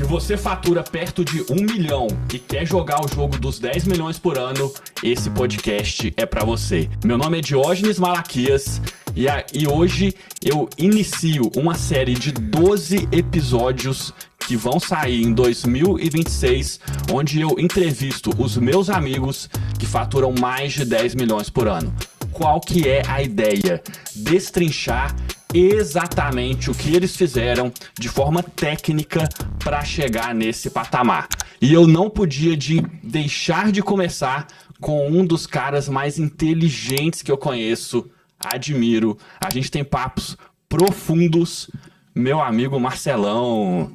Se você fatura perto de 1 milhão e quer jogar o jogo dos 10 milhões por ano, esse podcast é pra você. Meu nome é Diógenes Malaquias e hoje eu inicio uma série de 12 episódios que vão sair em 2026, onde eu entrevisto os meus amigos que faturam mais de 10 milhões por ano. Qual que é a ideia? Destrinchar exatamente o que eles fizeram de forma técnica para chegar nesse patamar. E eu não podia deixar de começar com um dos caras mais inteligentes que eu conheço, admiro. A gente tem papos profundos. Meu amigo Marcelão,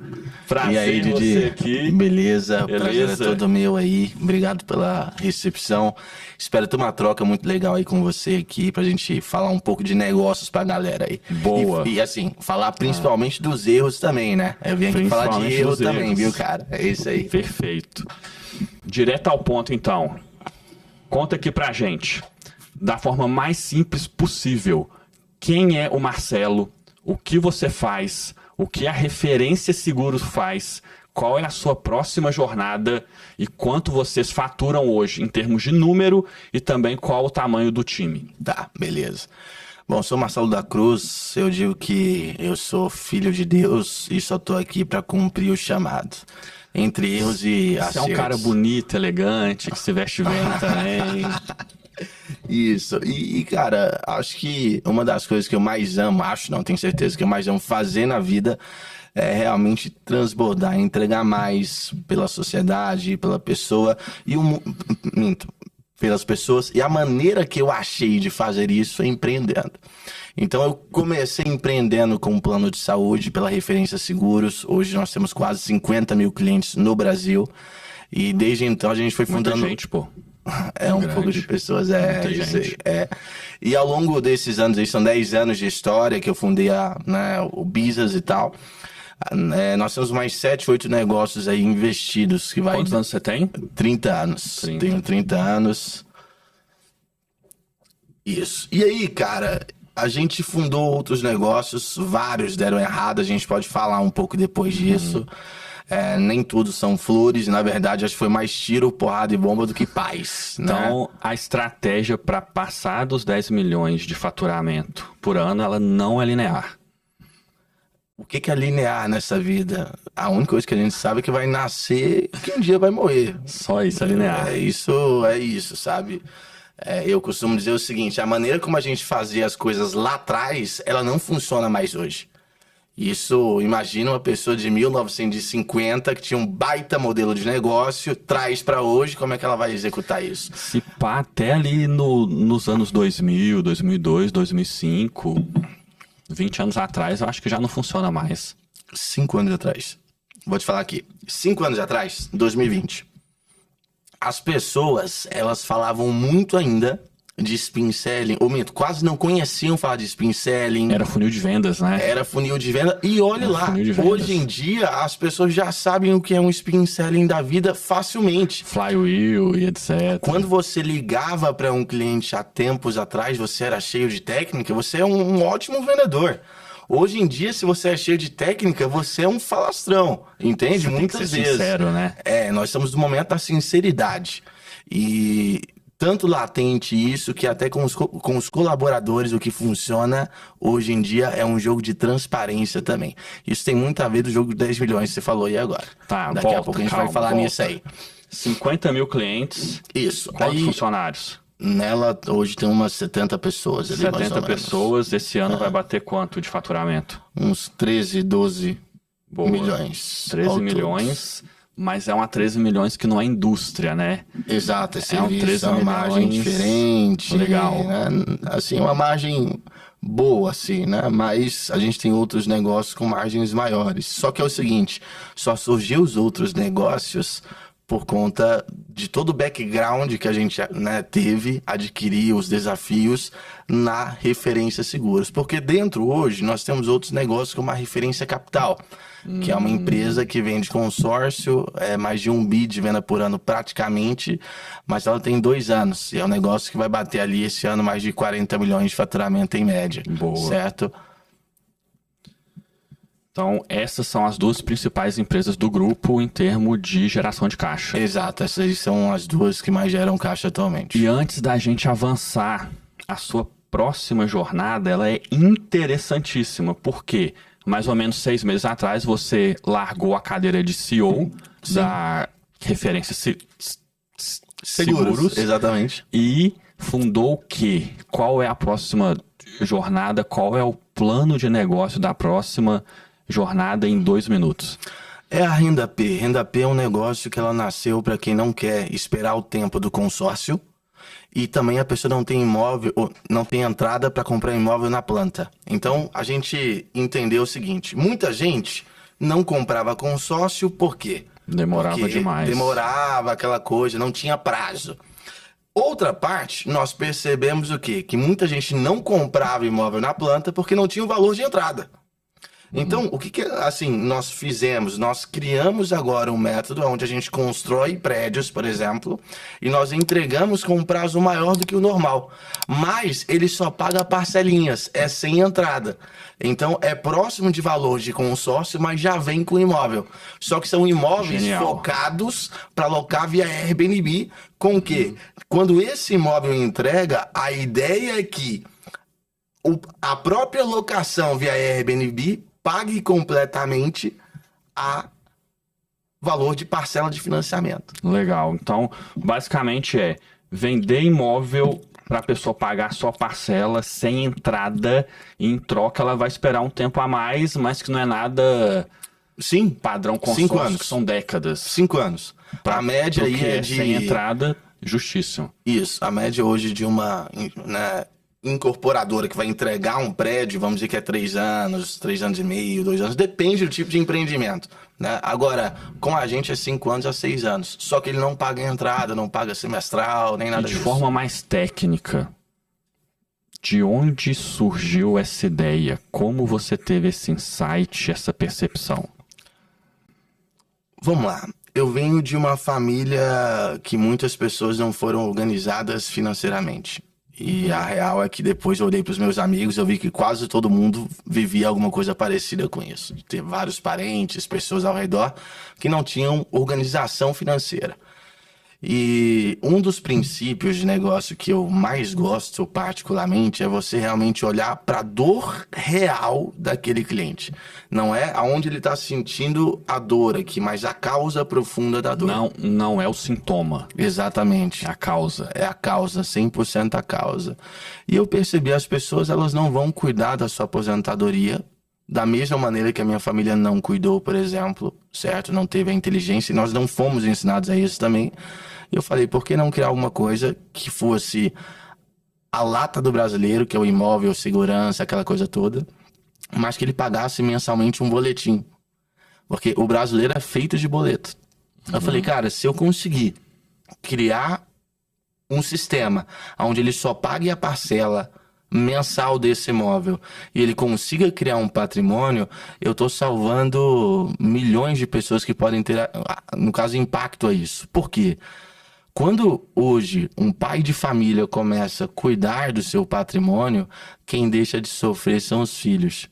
prazer e aí, Didi? Você aqui. Beleza, prazer é todo meu aí. Obrigado pela recepção. Espero ter uma troca muito legal aí com você aqui pra gente falar um pouco de negócios pra galera aí. Boa. E assim, falar principalmente dos erros também, né? Eu vim aqui falar de erro também, viu, cara? É isso aí. Perfeito. Direto ao ponto, então. Conta aqui pra gente, da forma mais simples possível, quem é o Marcelo? O que você faz, o que a Referência Seguros faz, qual é a sua próxima jornada e quanto vocês faturam hoje em termos de número e também qual o tamanho do time. Tá, beleza. Bom, sou Marcelo da Cruz, eu digo que eu sou filho de Deus e só tô aqui para cumprir o chamado. Entre erros e acertos. Você é um cara bonito, elegante, que se veste bem também. Isso, e cara, acho que uma das coisas que eu mais amo, tenho certeza que eu mais amo fazer na vida é realmente transbordar, entregar mais pela sociedade, pela pessoa pelas pessoas, e a maneira que eu achei de fazer isso é empreendendo. Então eu comecei empreendendo com um plano de saúde pela Referência Seguros. Hoje nós temos quase 50 mil clientes no Brasil, e desde então a gente foi fundando... Muita gente, pô. É um pouco de pessoas, isso aí, E ao longo desses anos, aí são 10 anos de história que eu fundei o Business e tal. Nós temos mais 7, 8 negócios aí investidos. Quantos anos você tem? 30 anos. Tenho 30 anos. Isso. E aí, cara, a gente fundou outros negócios, vários deram errado, a gente pode falar um pouco depois disso. Nem tudo são flores, na verdade acho que foi mais tiro, porrada e bomba do que paz. Então, a estratégia para passar dos 10 milhões de faturamento por ano, ela não é linear. O que é linear nessa vida? A única coisa que a gente sabe é que vai nascer e que um dia vai morrer. Só isso é linear. É isso, sabe? Eu costumo dizer o seguinte, a maneira como a gente fazia as coisas lá atrás, ela não funciona mais hoje. Isso, imagina uma pessoa de 1950 que tinha um baita modelo de negócio, traz para hoje, como é que ela vai executar isso? Se pá, até ali nos anos 2000, 2002, 2005, 20 anos atrás, eu acho que já não funciona mais. 5 anos atrás. Vou te falar aqui. 5 anos atrás, 2020. As pessoas, elas falavam muito ainda de spin selling, quase não conheciam falar de spin selling. Era funil de vendas, né? Era funil de venda. E olha lá, hoje em dia as pessoas já sabem o que é um spin selling da vida facilmente. Flywheel e etc. Quando você ligava para um cliente há tempos atrás, você era cheio de técnica, você é um ótimo vendedor. Hoje em dia, se você é cheio de técnica, você é um falastrão, entende? Você Muitas tem que ser vezes. Sincero, né? Nós estamos no momento da sinceridade. E tanto latente isso, que até com os colaboradores, o que funciona hoje em dia é um jogo de transparência também. Isso tem muito a ver do jogo de 10 milhões que você falou aí agora. Tá, Daqui a pouco a gente vai falar nisso aí. 50 mil clientes. Isso. Quantos funcionários? Nela, hoje tem umas 70 pessoas. 70 pessoas, esse ano vai bater quanto de faturamento? Uns 13, 12 Boa. milhões. 13 milhões, mas é uma 13 milhões que não é indústria, né? Exato, é um 13 uma margem diferente. Legal. Né? Assim, uma margem boa, assim, né? Mas a gente tem outros negócios com margens maiores. Só que é o seguinte, só surgiu os outros negócios por conta de todo o background que a gente, né, teve, adquirir os desafios na Referência Seguros. Porque dentro hoje nós temos outros negócios como a Referência Capital, que é uma empresa que vende consórcio, mais de 1 bi de venda por ano praticamente, mas ela tem 2 anos. E é um negócio que vai bater ali esse ano mais de 40 milhões de faturamento em média. Boa. Certo? Então, essas são as duas principais empresas do grupo em termos de geração de caixa. Exato, essas são as duas que mais geram caixa atualmente. E antes da gente avançar, a sua próxima jornada, ela é interessantíssima, porque mais ou menos 6 meses atrás você largou a cadeira de CEO da Referência Seguros. Exatamente. E fundou o quê? Qual é a próxima jornada? Qual é o plano de negócio da próxima jornada em 2 minutos? É a Renda P. Renda P é um negócio que ela nasceu para quem não quer esperar o tempo do consórcio e também a pessoa não tem imóvel, não tem entrada para comprar imóvel na planta. Então a gente entendeu o seguinte: muita gente não comprava consórcio por quê? Demorava demais. Demorava aquela coisa, não tinha prazo. Outra parte, nós percebemos o quê? Que muita gente não comprava imóvel na planta porque não tinha o valor de entrada. Então, o que assim, nós fizemos? Nós criamos agora um método onde a gente constrói prédios, por exemplo, e nós entregamos com um prazo maior do que o normal. Mas ele só paga parcelinhas, é sem entrada. Então, é próximo de valor de consórcio, mas já vem com imóvel. Só que são imóveis focados para alocar via Airbnb, com que, quando esse imóvel entrega, a ideia é que a própria locação via Airbnb pague completamente a valor de parcela de financiamento. Legal. Então, basicamente é vender imóvel para a pessoa pagar só parcela sem entrada e em troca ela vai esperar um tempo a mais, mas que não é nada padrão consórcio, 5 anos. Que são décadas. 5 anos. A média aí é de... sem entrada, justíssimo. Isso. A média hoje de uma... incorporadora que vai entregar um prédio, vamos dizer que é 3 anos, 3 anos e meio, 2 anos, depende do tipo de empreendimento, né? Agora, com a gente é 5 anos a 6 anos, só que ele não paga entrada, não paga semestral, nem nada disso. De forma mais técnica, de onde surgiu essa ideia? Como você teve esse insight, essa percepção? Vamos lá. Eu venho de uma família que muitas pessoas não foram organizadas financeiramente. E a real é que depois eu olhei para os meus amigos, eu vi que quase todo mundo vivia alguma coisa parecida com isso. De ter vários parentes, pessoas ao redor que não tinham organização financeira. E um dos princípios de negócio que eu mais gosto particularmente é você realmente olhar para a dor real daquele cliente. Não é aonde ele está sentindo a dor aqui, mas a causa profunda da dor. Não é o sintoma. Exatamente. É a causa. É a causa, 100% a causa. E eu percebi, as pessoas elas não vão cuidar da sua aposentadoria da mesma maneira que a minha família não cuidou, por exemplo, certo? Não teve a inteligência e nós não fomos ensinados a isso também. Eu falei, por que não criar alguma coisa que fosse a lata do brasileiro, que é o imóvel, segurança, aquela coisa toda, mas que ele pagasse mensalmente um boletim. Porque o brasileiro é feito de boleto. Eu falei, cara, se eu conseguir criar um sistema onde ele só pague a parcela mensal desse imóvel e ele consiga criar um patrimônio, eu estou salvando milhões de pessoas que podem ter, no caso, impacto a isso. Por quê? Quando hoje um pai de família começa a cuidar do seu patrimônio, quem deixa de sofrer são os filhos.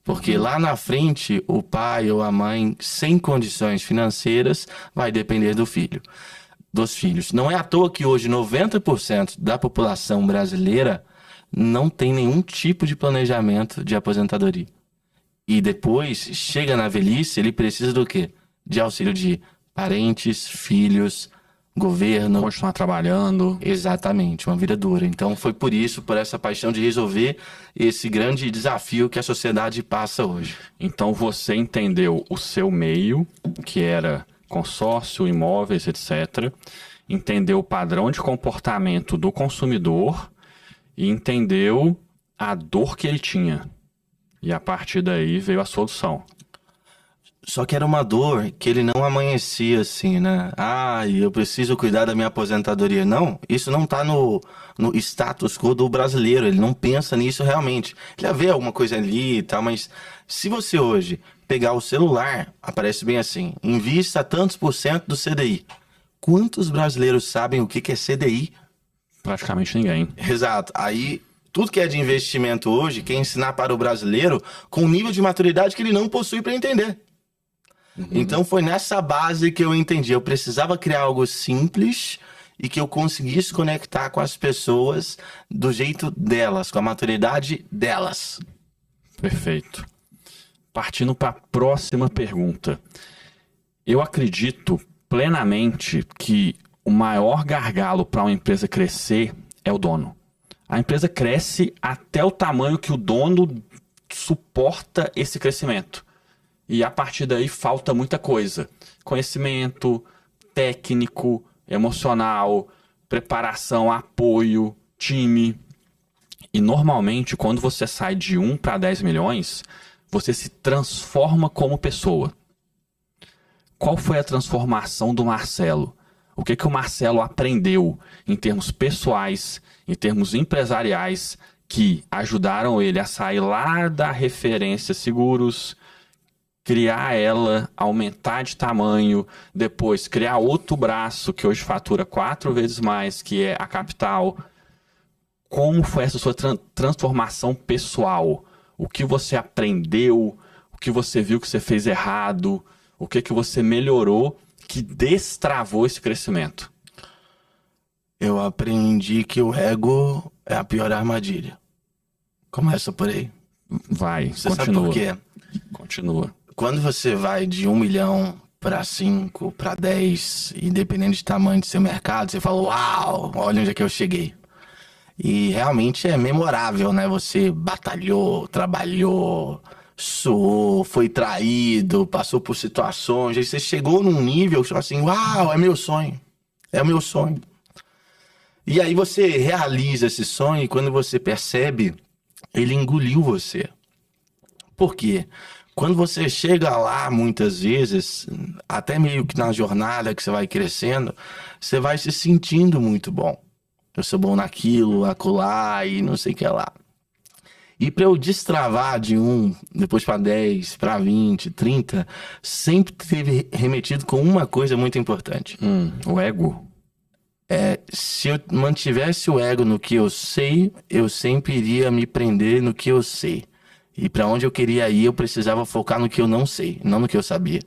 Porque lá na frente, o pai ou a mãe, sem condições financeiras, vai depender dos filhos. Não é à toa que hoje 90% da população brasileira não tem nenhum tipo de planejamento de aposentadoria. E depois, chega na velhice, ele precisa do quê? De auxílio de parentes, filhos, governo. Continuar trabalhando. Exatamente, uma vida dura. Então foi por isso, por essa paixão de resolver esse grande desafio que a sociedade passa hoje. Então você entendeu o seu meio, que era consórcio, imóveis, etc. Entendeu o padrão de comportamento do consumidor e entendeu a dor que ele tinha. E a partir daí veio a solução. Só que era uma dor que ele não amanhecia assim, né? Eu preciso cuidar da minha aposentadoria. Não, isso não tá no status quo do brasileiro. Ele não pensa nisso realmente. Ele já vê alguma coisa ali e tal, mas se você hoje pegar o celular, aparece bem assim, invista tantos % do CDI. Quantos brasileiros sabem o que é CDI? Praticamente ninguém. Exato. Aí tudo que é de investimento hoje quer ensinar para o brasileiro com um nível de maturidade que ele não possui para entender. Então foi nessa base que eu entendi. Eu precisava criar algo simples e que eu conseguisse conectar com as pessoas do jeito delas, com a maturidade delas. Perfeito. Partindo para a próxima pergunta. Eu acredito plenamente que o maior gargalo para uma empresa crescer é o dono. A empresa cresce até o tamanho que o dono suporta esse crescimento. E a partir daí falta muita coisa. Conhecimento técnico, emocional, preparação, apoio, time. E normalmente, quando você sai de 1 para 10 milhões, você se transforma como pessoa. Qual foi a transformação do Marcelo? O que o Marcelo aprendeu em termos pessoais, em termos empresariais, que ajudaram ele a sair lá da referência seguros, criar ela, aumentar de tamanho, depois criar outro braço que hoje fatura 4 vezes mais, que é a capital. Como foi essa sua transformação pessoal? O que você aprendeu? O que você viu que você fez errado? O que você melhorou que destravou esse crescimento? Eu aprendi que o ego é a pior armadilha. Começa por aí. Vai, Você continua. sabe por quê? Continua. Quando você vai de 1 milhão para 5, para 10, independente de tamanho do seu mercado, você fala, uau, olha onde é que eu cheguei. E realmente é memorável, né? Você batalhou, trabalhou, suou, foi traído, passou por situações, aí você chegou num nível que assim, uau, é meu sonho, é o meu sonho. E aí você realiza esse sonho e quando você percebe, ele engoliu você. Por quê? Quando você chega lá, muitas vezes, até meio que na jornada que você vai crescendo, você vai se sentindo muito bom. Eu sou bom naquilo, acolá e não sei o que lá. E para eu destravar de 1, depois para 10, para 20, 30, sempre teve remetido com uma coisa muito importante. O ego? Se eu mantivesse o ego no que eu sei, eu sempre iria me prender no que eu sei. E para onde eu queria ir, eu precisava focar no que eu não sei, não no que eu sabia.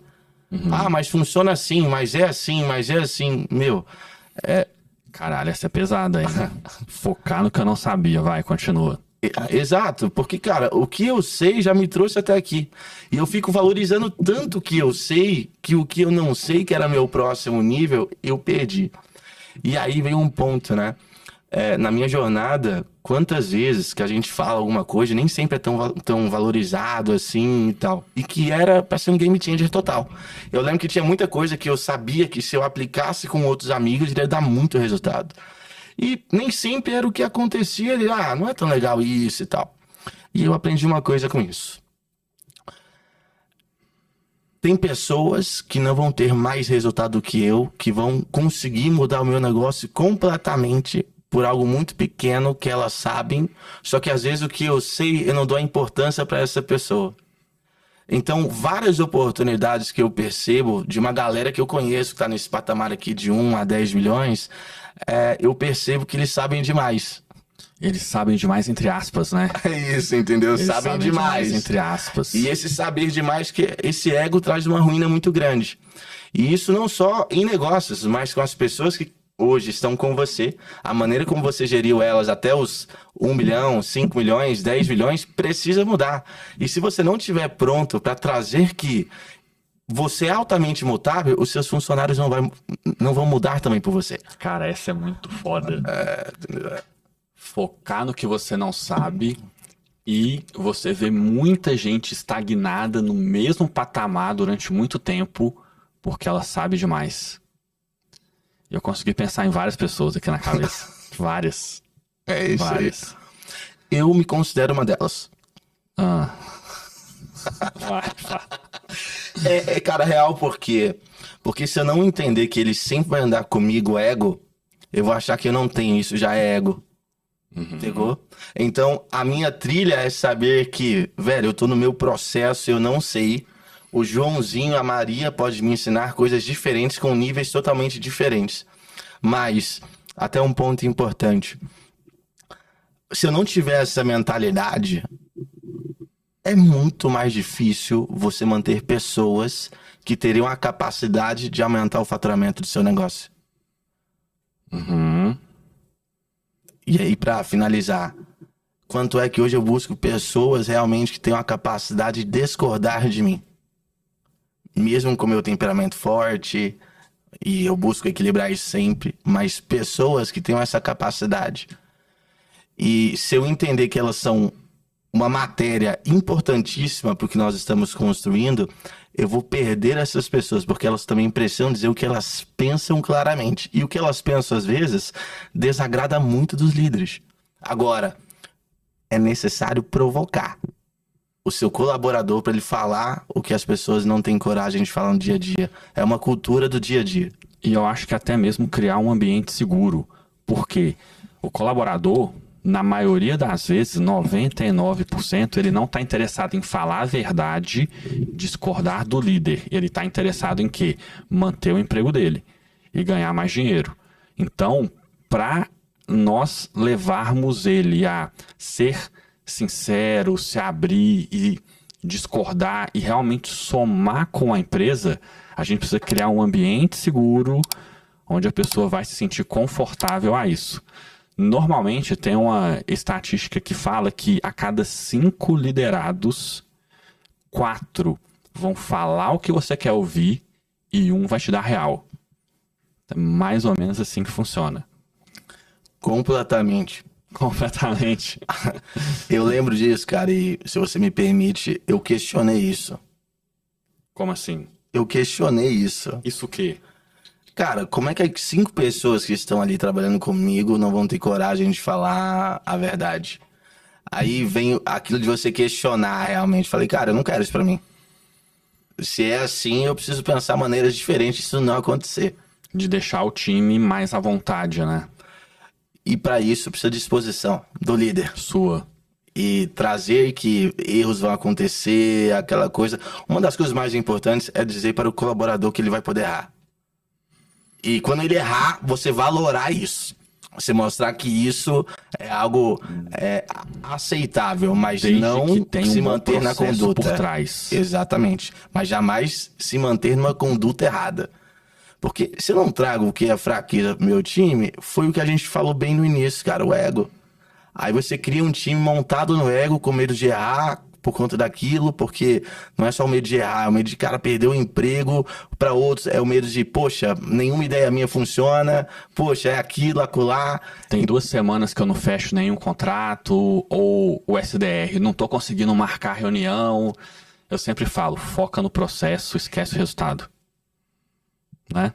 Ah, mas funciona assim, mas é assim, mas é assim. Meu, Caralho, essa é pesada, hein? Focar no que eu não sabia. Vai, continua. Exato, porque, cara, o que eu sei já me trouxe até aqui. E eu fico valorizando tanto o que eu sei, que o que eu não sei, que era meu próximo nível, eu perdi. E aí vem um ponto, né? Na minha jornada, quantas vezes que a gente fala alguma coisa, nem sempre é tão valorizado assim e tal. E que era pra ser um game changer total. Eu lembro que tinha muita coisa que eu sabia que se eu aplicasse com outros amigos, iria dar muito resultado. E nem sempre era o que acontecia, não é tão legal isso e tal. E eu aprendi uma coisa com isso. Tem pessoas que não vão ter mais resultado do que eu, que vão conseguir mudar o meu negócio completamente por algo muito pequeno que elas sabem, só que às vezes o que eu sei eu não dou a importância para essa pessoa. Então, várias oportunidades que eu percebo de uma galera que eu conheço que está nesse patamar aqui de 1 a 10 milhões, eu percebo que eles sabem demais. Eles sabem demais, entre aspas, né? É isso, entendeu? Eles Sabem demais. entre aspas. E esse saber demais, que esse ego traz uma ruína muito grande. E isso não só em negócios, mas com as pessoas que hoje estão com você. A maneira como você geriu elas até os 1 milhão, 5 milhões, 10 milhões, precisa mudar. E se você não estiver pronto para trazer que você é altamente mutável, os seus funcionários não vão mudar também por você. Cara, essa é muito foda. Focar no que você não sabe e você vê muita gente estagnada no mesmo patamar durante muito tempo porque ela sabe demais. Eu consegui pensar em várias pessoas aqui na cabeça. Várias. É isso várias. aí. Eu me considero uma delas. Cara, real, por quê? Porque se eu não entender que ele sempre vai andar comigo ego, eu vou achar que eu não tenho, isso já é ego. Pegou? Então, a minha trilha é saber que, velho, eu tô no meu processo, eu não sei. O Joãozinho, a Maria pode me ensinar coisas diferentes com níveis totalmente diferentes. Mas, até um ponto importante. se eu não tiver essa mentalidade, é muito mais difícil você manter pessoas que teriam a capacidade de aumentar o faturamento do seu negócio. Uhum. E aí, para finalizar, quanto é que hoje eu busco pessoas realmente que tenham a capacidade de discordar de mim? Mesmo com meu temperamento forte, e eu busco equilibrar isso sempre, mas pessoas que tenham essa capacidade. E se eu entender que elas são uma matéria importantíssima para o que nós estamos construindo, eu vou perder essas pessoas, porque elas também precisam dizer o que elas pensam claramente. E o que elas pensam, às vezes, desagrada muito dos líderes. Agora, é necessário provocar o seu colaborador para ele falar o que as pessoas não têm coragem de falar no dia a dia. É uma cultura do dia a dia. E eu acho que até mesmo criar um ambiente seguro, porque o colaborador, na maioria das vezes, 99%, ele não está interessado em falar a verdade, discordar do líder. Ele está interessado em quê? Manter o emprego dele e ganhar mais dinheiro. Então, para nós levarmos ele a ser sincero, se abrir e discordar e realmente somar com a empresa, a gente precisa criar um ambiente seguro onde a pessoa vai se sentir confortável a isso. Normalmente tem uma estatística que fala que a cada 5 liderados, 4 vão falar o que você quer ouvir e 1 vai te dar real. É mais ou menos assim que funciona. Completamente. Completamente. Eu lembro disso, cara, e se você me permite, eu questionei isso. Como assim? Eu questionei isso. Isso o quê? Cara, como é que 5 pessoas que estão ali trabalhando comigo não vão ter coragem de falar a verdade? Aí vem aquilo de você questionar realmente. Falei, cara, eu não quero isso pra mim. Se é assim, eu preciso pensar maneiras diferentes disso não acontecer. De deixar o time mais à vontade, né? E para isso precisa de disposição do líder. Sua. E trazer que erros vão acontecer, aquela coisa. Uma das coisas mais importantes é dizer para o colaborador que ele vai poder errar. E quando ele errar, você valorar isso. Você mostrar que isso é algo aceitável, mas Desde não que tem se um manter na processo conduta. por trás. Exatamente. Mas jamais se manter numa conduta errada. Porque se eu não trago o que é fraqueza pro meu time, foi o que a gente falou bem no início, cara, o ego. Aí você cria um time montado no ego, com medo de errar por conta daquilo, porque não é só o medo de errar, é o medo de cara perder o emprego para outros, é o medo de, poxa, nenhuma ideia minha funciona, poxa, é aquilo, acolá. Tem 2 semanas que eu não fecho nenhum contrato, ou o SDR, não tô conseguindo marcar reunião. Eu sempre falo, foca no processo, esquece o resultado. Né?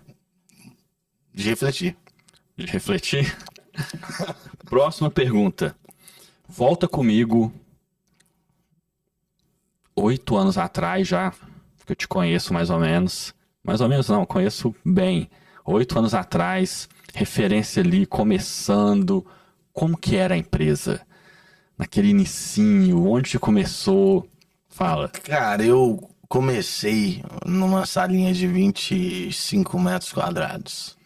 De refletir. De refletir. Próxima pergunta. Volta comigo 8 anos atrás já, que eu te conheço mais ou menos. Mais ou menos não, conheço bem. 8 anos atrás, referência ali, começando. Como que era a empresa? Naquele inicinho, onde começou? Fala. Cara, eu comecei numa salinha de 25 metros quadrados.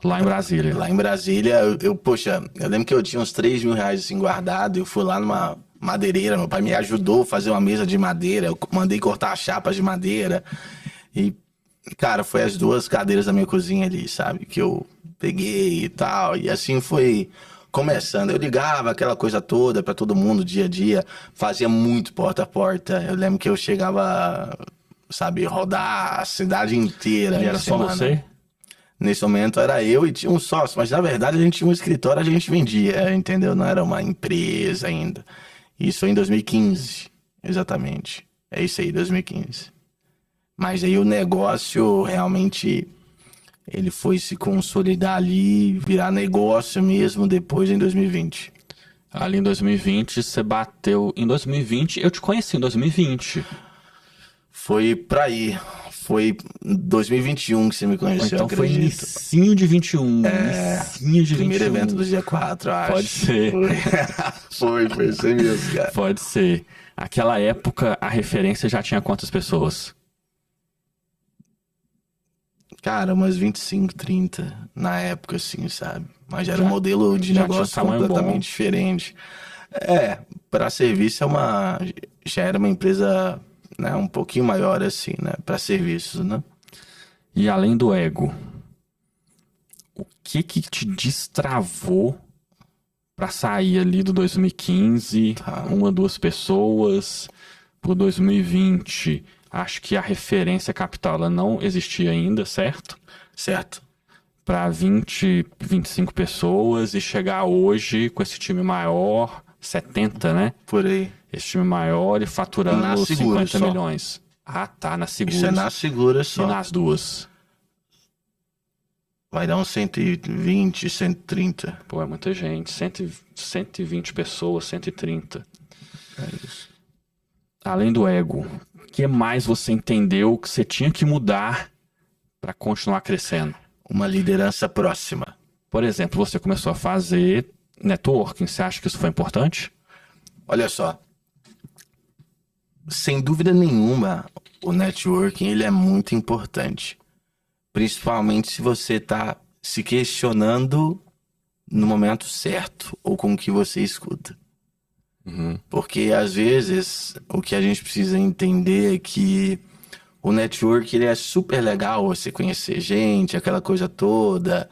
Lá em Brasília. Lá em Brasília, poxa, eu lembro que eu tinha uns 3 mil reais assim guardado. Eu fui lá numa madeireira, meu pai me ajudou a fazer uma mesa de madeira. Eu mandei cortar chapas de madeira. E, cara, foi as 2 cadeiras da minha cozinha ali, sabe? Que eu peguei e tal. E assim foi começando. Eu ligava aquela coisa toda pra todo mundo, dia a dia. Fazia muito porta a porta. Eu lembro que eu chegava, sabe, rodar a cidade inteira. E era só você? Nesse momento era eu e tinha um sócio, mas na verdade a gente tinha um escritório, a gente vendia, entendeu? Não era uma empresa ainda. Isso foi em 2015, exatamente. É isso aí, 2015. Mas aí o negócio realmente, ele foi se consolidar ali, virar negócio mesmo depois em 2020. Ali em 2020, você bateu... Em 2020, eu te conheci em 2020. Foi pra aí. Foi 2021 que você me conheceu, então acredito. Foi inicinho de 21. Inicinho de Primeiro 21. evento do dia 4, acho. Pode ser. Foi isso aí mesmo, cara. Pode ser. Aquela época, a referência já tinha quantas pessoas? Cara, umas 25, 30 na época, assim, sabe? Mas era um Já- modelo de já tinha um negócio tamanho completamente bom. diferente. Para serviço já era uma empresa, né, um pouquinho maior, assim, né? Para serviços, né? E além do ego, o que te destravou para sair ali do 2015, Tá. uma, duas pessoas, pro 2020? Acho que a referência capital ela não existia ainda, certo? Certo. Para 20, 25 pessoas e chegar hoje com esse time maior, 70, né? Por aí. Esse time maior e Na faturando segura 50 só. milhões. Ah, tá, na Isso é Seguros. na segura E só. nas duas. Vai dar uns 120, 130. Pô, é muita gente. 120 pessoas, 130. É isso. Além do ego, o que mais você entendeu que você tinha que mudar para continuar crescendo? Uma liderança próxima. Por exemplo, você começou a fazer networking. Você acha que isso foi importante? Olha só. Sem dúvida nenhuma, o networking ele é muito importante. Principalmente se você está se questionando no momento certo ou com o que você escuta. Porque às vezes o que a gente precisa entender é que o network ele é super legal, você conhecer gente, aquela coisa toda.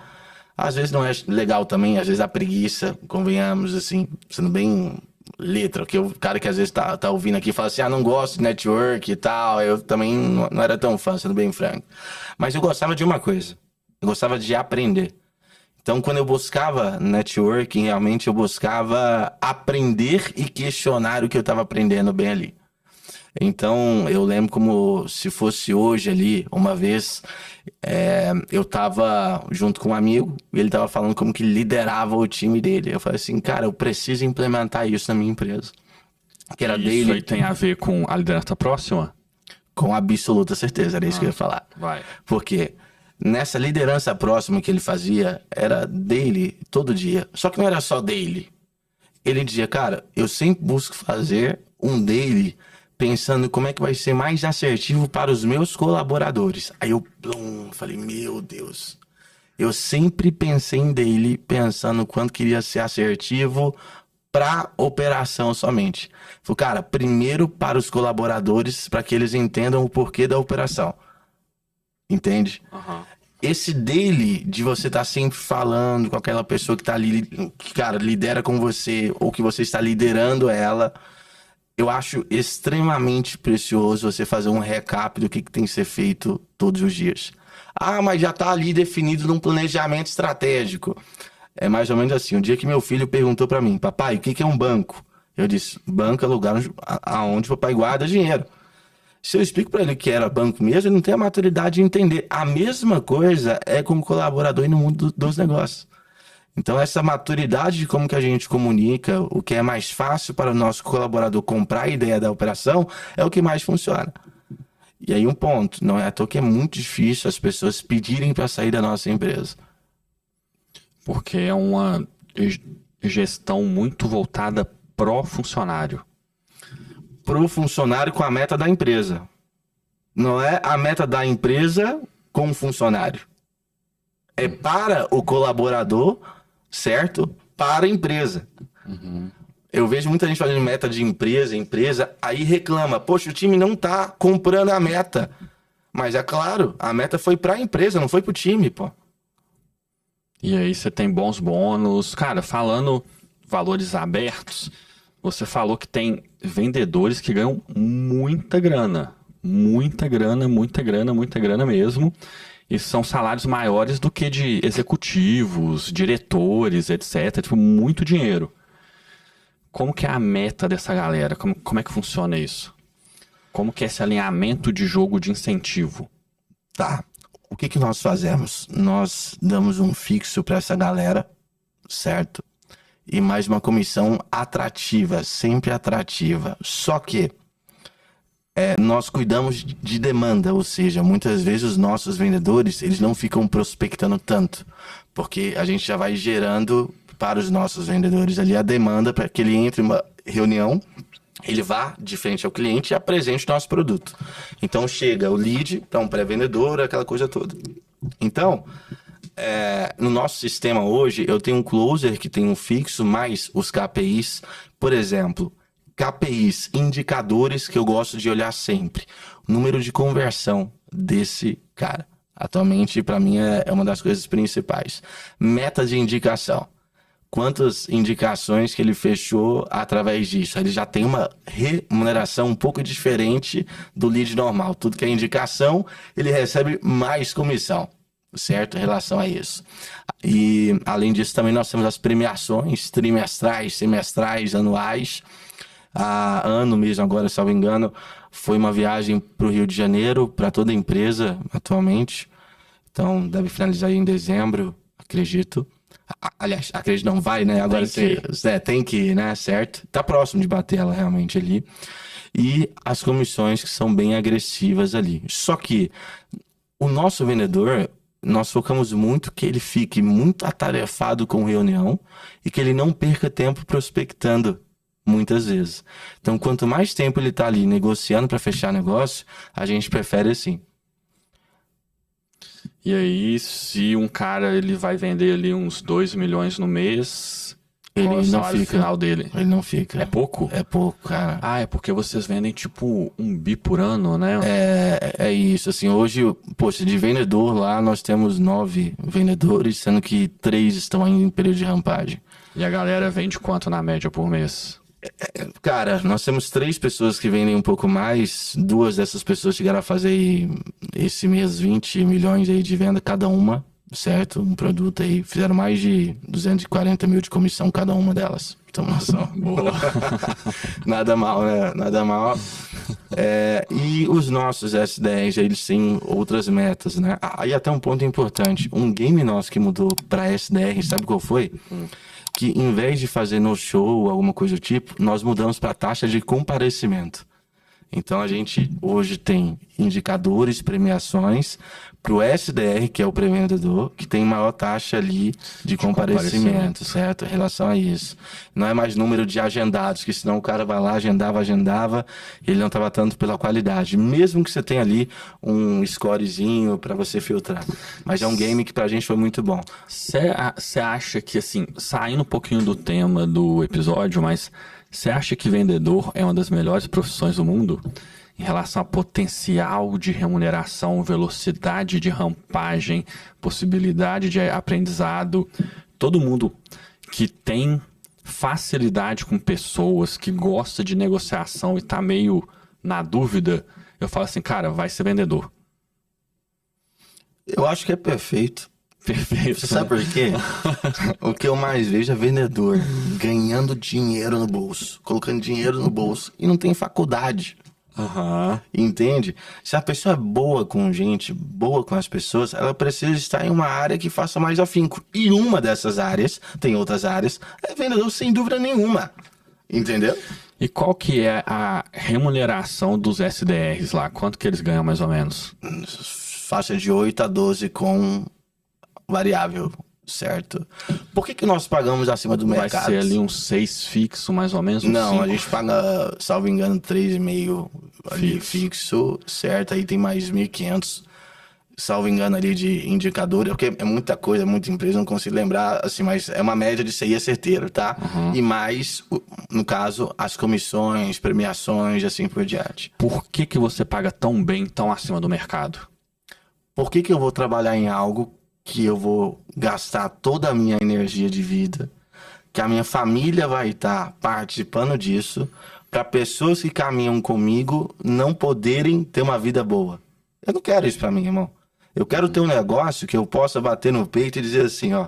Às vezes não é legal também, às vezes a preguiça, convenhamos, assim, sendo bem letra, que o cara que às vezes tá ouvindo aqui fala assim, não gosto de network e tal, eu também não era tão fã, sendo bem franco. Mas eu gostava de uma coisa, eu gostava de aprender. Então, quando eu buscava networking, realmente eu buscava aprender e questionar o que eu estava aprendendo bem ali. Então, eu lembro como se fosse hoje ali, uma vez, eu tava junto com um amigo e ele tava falando como que liderava o time dele. Eu falei assim, cara, eu preciso implementar isso na minha empresa. Que era Isso dele aí tem a ver com a liderança próxima? com absoluta certeza, era isso que eu ia falar. Vai. Porque nessa liderança próxima que ele fazia, era dele todo dia. Só que não era só dele. Ele dizia, cara, eu sempre busco fazer um daily pensando em como é que vai ser mais assertivo para os meus colaboradores. Aí eu falei, meu Deus. Eu sempre pensei em daily pensando quanto queria ser assertivo para operação somente. Falei, cara, primeiro para os colaboradores, para que eles entendam o porquê da operação. Entende? Esse daily de você estar sempre falando com aquela pessoa que tá ali, que, cara, lidera com você, ou que você está liderando ela, eu acho extremamente precioso você fazer um recap do que tem que ser feito todos os dias. Mas já tá ali definido num planejamento estratégico. É mais ou menos assim. Um dia que meu filho perguntou para mim, papai, o que é um banco? Eu disse, banco é lugar aonde o papai guarda dinheiro. Se eu explico para ele que era banco mesmo, ele não tem a maturidade de entender. A mesma coisa é como colaborador no mundo dos negócios. Então, essa maturidade de como que a gente comunica, o que é mais fácil para o nosso colaborador comprar a ideia da operação, é o que mais funciona. E aí um ponto, não é à toa que é muito difícil as pessoas pedirem para sair da nossa empresa. Porque é uma gestão muito voltada pro funcionário. Pro funcionário com a meta da empresa. Não é a meta da empresa com o funcionário. É para o colaborador, certo? Para a empresa. Eu vejo muita gente fazendo meta de empresa, aí reclama, poxa, o time não tá comprando a meta. Mas é claro, a meta foi para a empresa, não foi pro time, pô. E aí você tem bons bônus. Cara, falando valores abertos, você falou que tem vendedores que ganham muita grana. Muita grana, muita grana, muita grana mesmo. E são salários maiores do que de executivos, diretores, etc. Tipo, muito dinheiro. Como que é a meta dessa galera? Como é que funciona isso? Como que é esse alinhamento de jogo de incentivo? Tá. O que nós fazemos? Nós damos um fixo para essa galera, certo? E mais uma comissão atrativa, sempre atrativa. Só que nós cuidamos de demanda, ou seja, muitas vezes os nossos vendedores, eles não ficam prospectando tanto, porque a gente já vai gerando para os nossos vendedores ali a demanda para que ele entre em uma reunião, ele vá de frente ao cliente e apresente o nosso produto. Então chega o lead para um pré-vendedor, aquela coisa toda. Então, no nosso sistema hoje, eu tenho um closer que tem um fixo, mais os KPIs. Por exemplo, KPIs, indicadores que eu gosto de olhar sempre. O número de conversão desse cara. Atualmente, para mim, é uma das coisas principais. Meta de indicação. Quantas indicações que ele fechou através disso? Ele já tem uma remuneração um pouco diferente do lead normal. Tudo que é indicação, ele recebe mais comissão, certo? Em relação a isso. E, além disso, também nós temos as premiações trimestrais, semestrais, anuais. Há ano mesmo, agora, se não me engano, foi uma viagem para o Rio de Janeiro, para toda a empresa, atualmente. Então, deve finalizar aí em dezembro, acredito. Aliás, acredito não, vai, né? Agora tem que ir, né? Certo? Tá próximo de bater ela realmente ali. E as comissões que são bem agressivas ali. Só que o nosso vendedor, nós focamos muito que ele fique muito atarefado com reunião e que ele não perca tempo prospectando muitas vezes. Então, quanto mais tempo ele tá ali negociando para fechar negócio, a gente prefere assim. E aí, se um cara ele vai vender ali uns 2 milhões no mês, qual é o Ele não salário fica. final dele? Ele não fica. É pouco? É pouco, cara. Ah, é porque vocês vendem tipo um bi por ano, né? É isso, assim, hoje, poxa, de vendedor lá nós temos 9 vendedores, sendo que 3 estão ainda em período de rampagem. E a galera vende quanto na média por mês? Cara, nós temos 3 pessoas que vendem um pouco mais, 2 dessas pessoas chegaram a fazer aí, esse mês 20 milhões aí de venda cada uma, certo? Um produto aí, fizeram mais de 240 mil de comissão cada uma delas. Então, noção. Boa. Nada mal, né? Nada mal. E os nossos S10, eles têm outras metas, né? Aí até um ponto importante. Um game nosso que mudou para SDR, sabe qual foi? Que em vez de fazer no show ou alguma coisa do tipo, nós mudamos para taxa de comparecimento. Então a gente hoje tem indicadores, premiações para o SDR, que é o pré-vendedor, que tem maior taxa ali de comparecimento, certo? Em relação a isso. Não é mais número de agendados, que senão o cara vai lá, agendava, e ele não estava tanto pela qualidade. Mesmo que você tenha ali um scorezinho para você filtrar. Mas é um game que pra gente foi muito bom. Você acha que, assim, saindo um pouquinho do tema do episódio, mas você acha que vendedor é uma das melhores profissões do mundo? Em relação a potencial de remuneração, velocidade de rampagem, possibilidade de aprendizado. Todo mundo que tem facilidade com pessoas, que gosta de negociação e tá meio na dúvida, eu falo assim, cara, vai ser vendedor. Eu acho que é perfeito. Perfeito. Você sabe por quê? O que eu mais vejo é vendedor ganhando dinheiro no bolso, colocando dinheiro no bolso e não tem faculdade. Entende? Se a pessoa é boa com gente, boa com as pessoas, ela precisa estar em uma área que faça mais afinco. E uma dessas áreas, tem outras áreas, é vendedor sem dúvida nenhuma. Entendeu? E qual que é a remuneração dos SDRs lá? Quanto que eles ganham mais ou menos? Faixa de 8 a 12 com variável, certo? Por que nós pagamos acima do mercado? Vai ser ali uns 6 fixo, mais ou menos? Não, 5. a gente paga, salvo engano, 3,5 ali fixo, certo? Aí tem mais 1.500, salvo engano, ali de indicador, porque é muita coisa, muita empresa, não consigo lembrar, assim, mas é uma média de CI certeiro, tá? E mais, no caso, as comissões, premiações, assim por diante. Por que você paga tão bem, tão acima do mercado? Por que eu vou trabalhar em algo que eu vou gastar toda a minha energia de vida, que a minha família vai estar participando disso, para pessoas que caminham comigo não poderem ter uma vida boa? Eu não quero isso para mim, irmão. Eu quero ter um negócio que eu possa bater no peito e dizer assim, ó,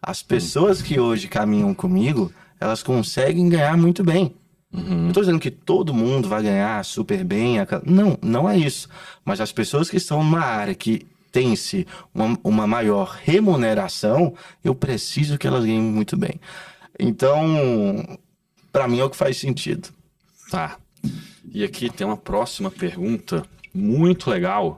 as pessoas que hoje caminham comigo, elas conseguem ganhar muito bem. Não tô dizendo que todo mundo vai ganhar super bem. Não, não é isso. Mas as pessoas que estão numa área que tem-se uma maior remuneração, eu preciso que elas ganhem muito bem. Então, para mim é o que faz sentido. Tá. E aqui tem uma próxima pergunta muito legal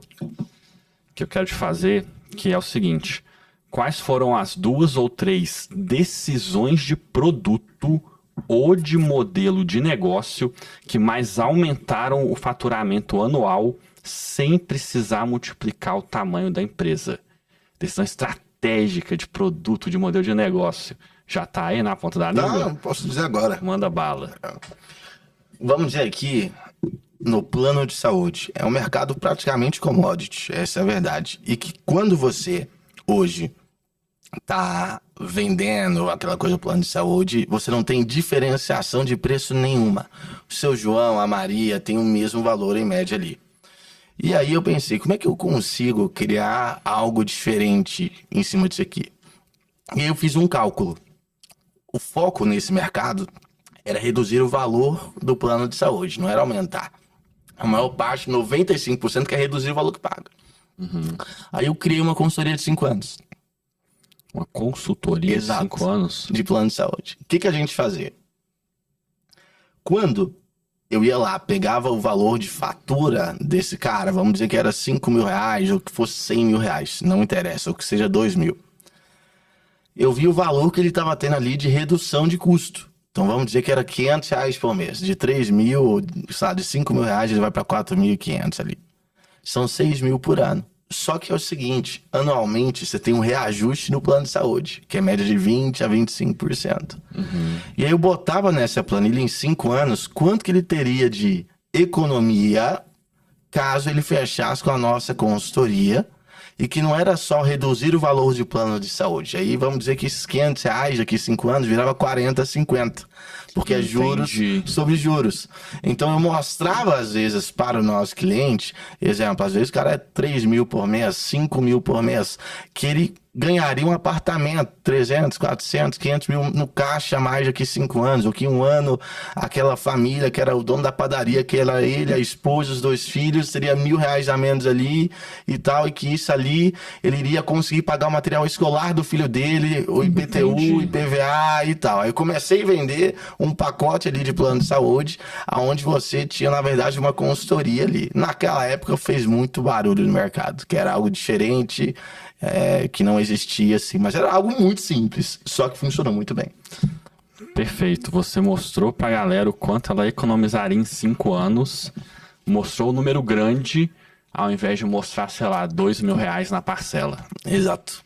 que eu quero te fazer, que é o seguinte: quais foram as 2 ou 3 decisões de produto ou de modelo de negócio que mais aumentaram o faturamento anual sem precisar multiplicar o tamanho da empresa? Decisão estratégica de produto, de modelo de negócio. Já tá aí na ponta da língua? Não, posso dizer agora. Manda bala. Vamos dizer aqui, no plano de saúde, é um mercado praticamente commodity, essa é a verdade. E que quando você, hoje, tá vendendo aquela coisa do plano de saúde, você não tem diferenciação de preço nenhuma. O seu João, a Maria, tem o mesmo valor em média ali. E aí eu pensei, como é que eu consigo criar algo diferente em cima disso aqui? E aí eu fiz um cálculo. O foco nesse mercado era reduzir o valor do plano de saúde, não era aumentar. A maior parte, 95%, quer reduzir o valor que paga. Aí eu criei uma consultoria de 5 anos. Uma consultoria Exato. de 5 anos? De plano de saúde. O que a gente fazia? Quando eu ia lá, pegava o valor de fatura desse cara, vamos dizer que era 5 mil reais, ou que fosse 100 mil reais, não interessa, ou que seja 2 mil. Eu vi o valor que ele estava tendo ali de redução de custo. Então vamos dizer que era 500 reais por mês. De 3 mil, sabe, de 5 mil reais ele vai para 4.500 ali. São 6 mil por ano. Só que é o seguinte, anualmente você tem um reajuste no plano de saúde, que é média de 20% a 25%. E aí eu botava nessa planilha em 5 anos quanto que ele teria de economia caso ele fechasse com a nossa consultoria, e que não era só reduzir o valor de plano de saúde. Aí vamos dizer que esses 500 reais daqui a 5 anos virava 40, 50. Porque é juros sobre juros. Então eu mostrava às vezes para o nosso cliente, exemplo, às vezes o cara é 3 mil por mês, 5 mil por mês, que ele ganharia um apartamento, 300, 400, 500 mil no caixa mais daqui a 5 anos, ou que um ano aquela família que era o dono da padaria, que era ele, a esposa, os 2 filhos, teria 1.000 reais a menos ali e tal, e que isso ali ele iria conseguir pagar o material escolar do filho dele, o IPTU, IPVA e tal. Aí eu comecei a vender um pacote ali de plano de saúde, aonde você tinha, na verdade, uma consultoria ali. Naquela época fez muito barulho no mercado, que era algo diferente, que não existia assim, mas era algo muito simples, só que funcionou muito bem. Perfeito, você mostrou pra galera o quanto ela economizaria em 5 anos, mostrou o número grande, ao invés de mostrar, sei lá, 2 mil reais na parcela. Exato.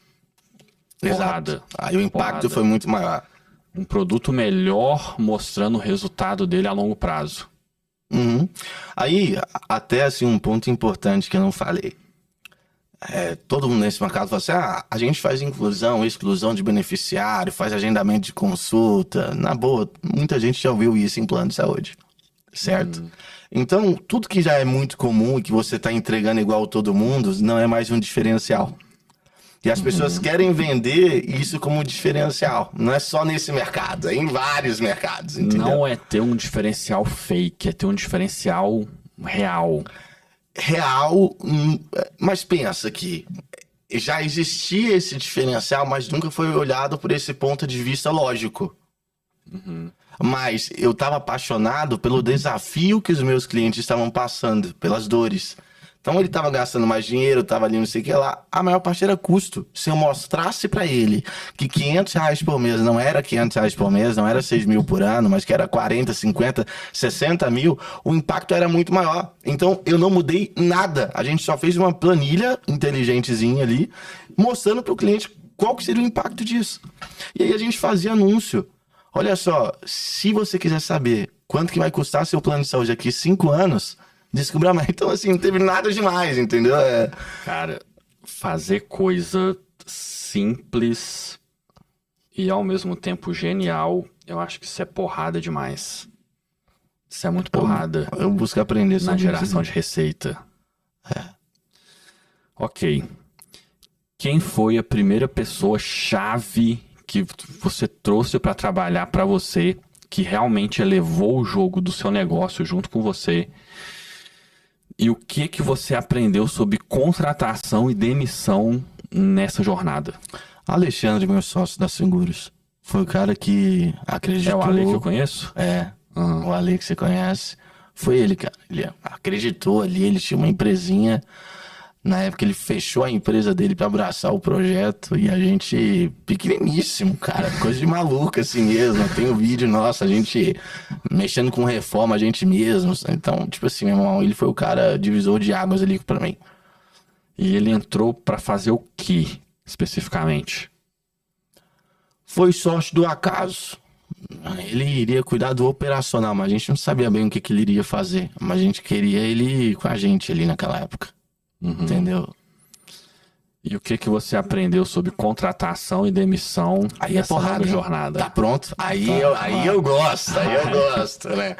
Porrada. Exato. Aí o impacto Porrada. foi muito maior. Um produto melhor mostrando o resultado dele a longo prazo. Aí, até assim, um ponto importante que eu não falei. Todo mundo nesse mercado fala assim, a gente faz inclusão, exclusão de beneficiário, faz agendamento de consulta. Na boa, muita gente já ouviu isso em plano de saúde, certo? Então, tudo que já é muito comum e que você está entregando igual a todo mundo, não é mais um diferencial. E as pessoas querem vender isso como diferencial. Não é só nesse mercado, é em vários mercados, entendeu? Não é ter um diferencial fake, é ter um diferencial real. Real, mas pensa que já existia esse diferencial, mas nunca foi olhado por esse ponto de vista lógico. Mas eu estava apaixonado pelo desafio que os meus clientes estavam passando, pelas dores. Então ele estava gastando mais dinheiro, estava ali não sei o que lá. A maior parte era custo. Se eu mostrasse para ele que 500 reais por mês não era 500 reais por mês, não era 6 mil por ano, mas que era 40, 50, 60 mil, o impacto era muito maior. Então eu não mudei nada. A gente só fez uma planilha inteligentezinha ali, mostrando para o cliente qual que seria o impacto disso. E aí a gente fazia anúncio. Olha só, se você quiser saber quanto que vai custar seu plano de saúde aqui 5 anos... descobrir mais. Então, assim, não teve nada demais, entendeu? Cara, fazer coisa simples e ao mesmo tempo genial, eu acho que isso é porrada demais. Isso é muito porrada. Eu busco aprender sobre na geração de receita. Ok. Quem foi a primeira pessoa chave que você trouxe para trabalhar para você, que realmente elevou o jogo do seu negócio junto com você? E o que você aprendeu sobre contratação e demissão nessa jornada? Alexandre, meu sócio da Seguros, foi o cara que acreditou. É o Ale que eu conheço? O Ale que você conhece. Foi ele, cara. Ele acreditou ali, ele tinha uma empresinha. Na época ele fechou a empresa dele para abraçar o projeto e a gente, pequeniníssimo, cara, coisa de maluco assim mesmo. Tem o vídeo nosso, a gente mexendo com reforma, a gente mesmo. Então, tipo assim, meu irmão, ele foi o cara divisor de águas ali para mim. E ele entrou para fazer o quê? especificamente? Foi sorte do acaso. Ele iria cuidar do operacional, mas a gente não sabia bem o que ele iria fazer. Mas a gente queria ele com a gente ali naquela época. Entendeu? E o que você aprendeu sobre contratação e demissão Aí é nessa porrada, nova hein? jornada? Tá pronto? Aí eu gosto, né?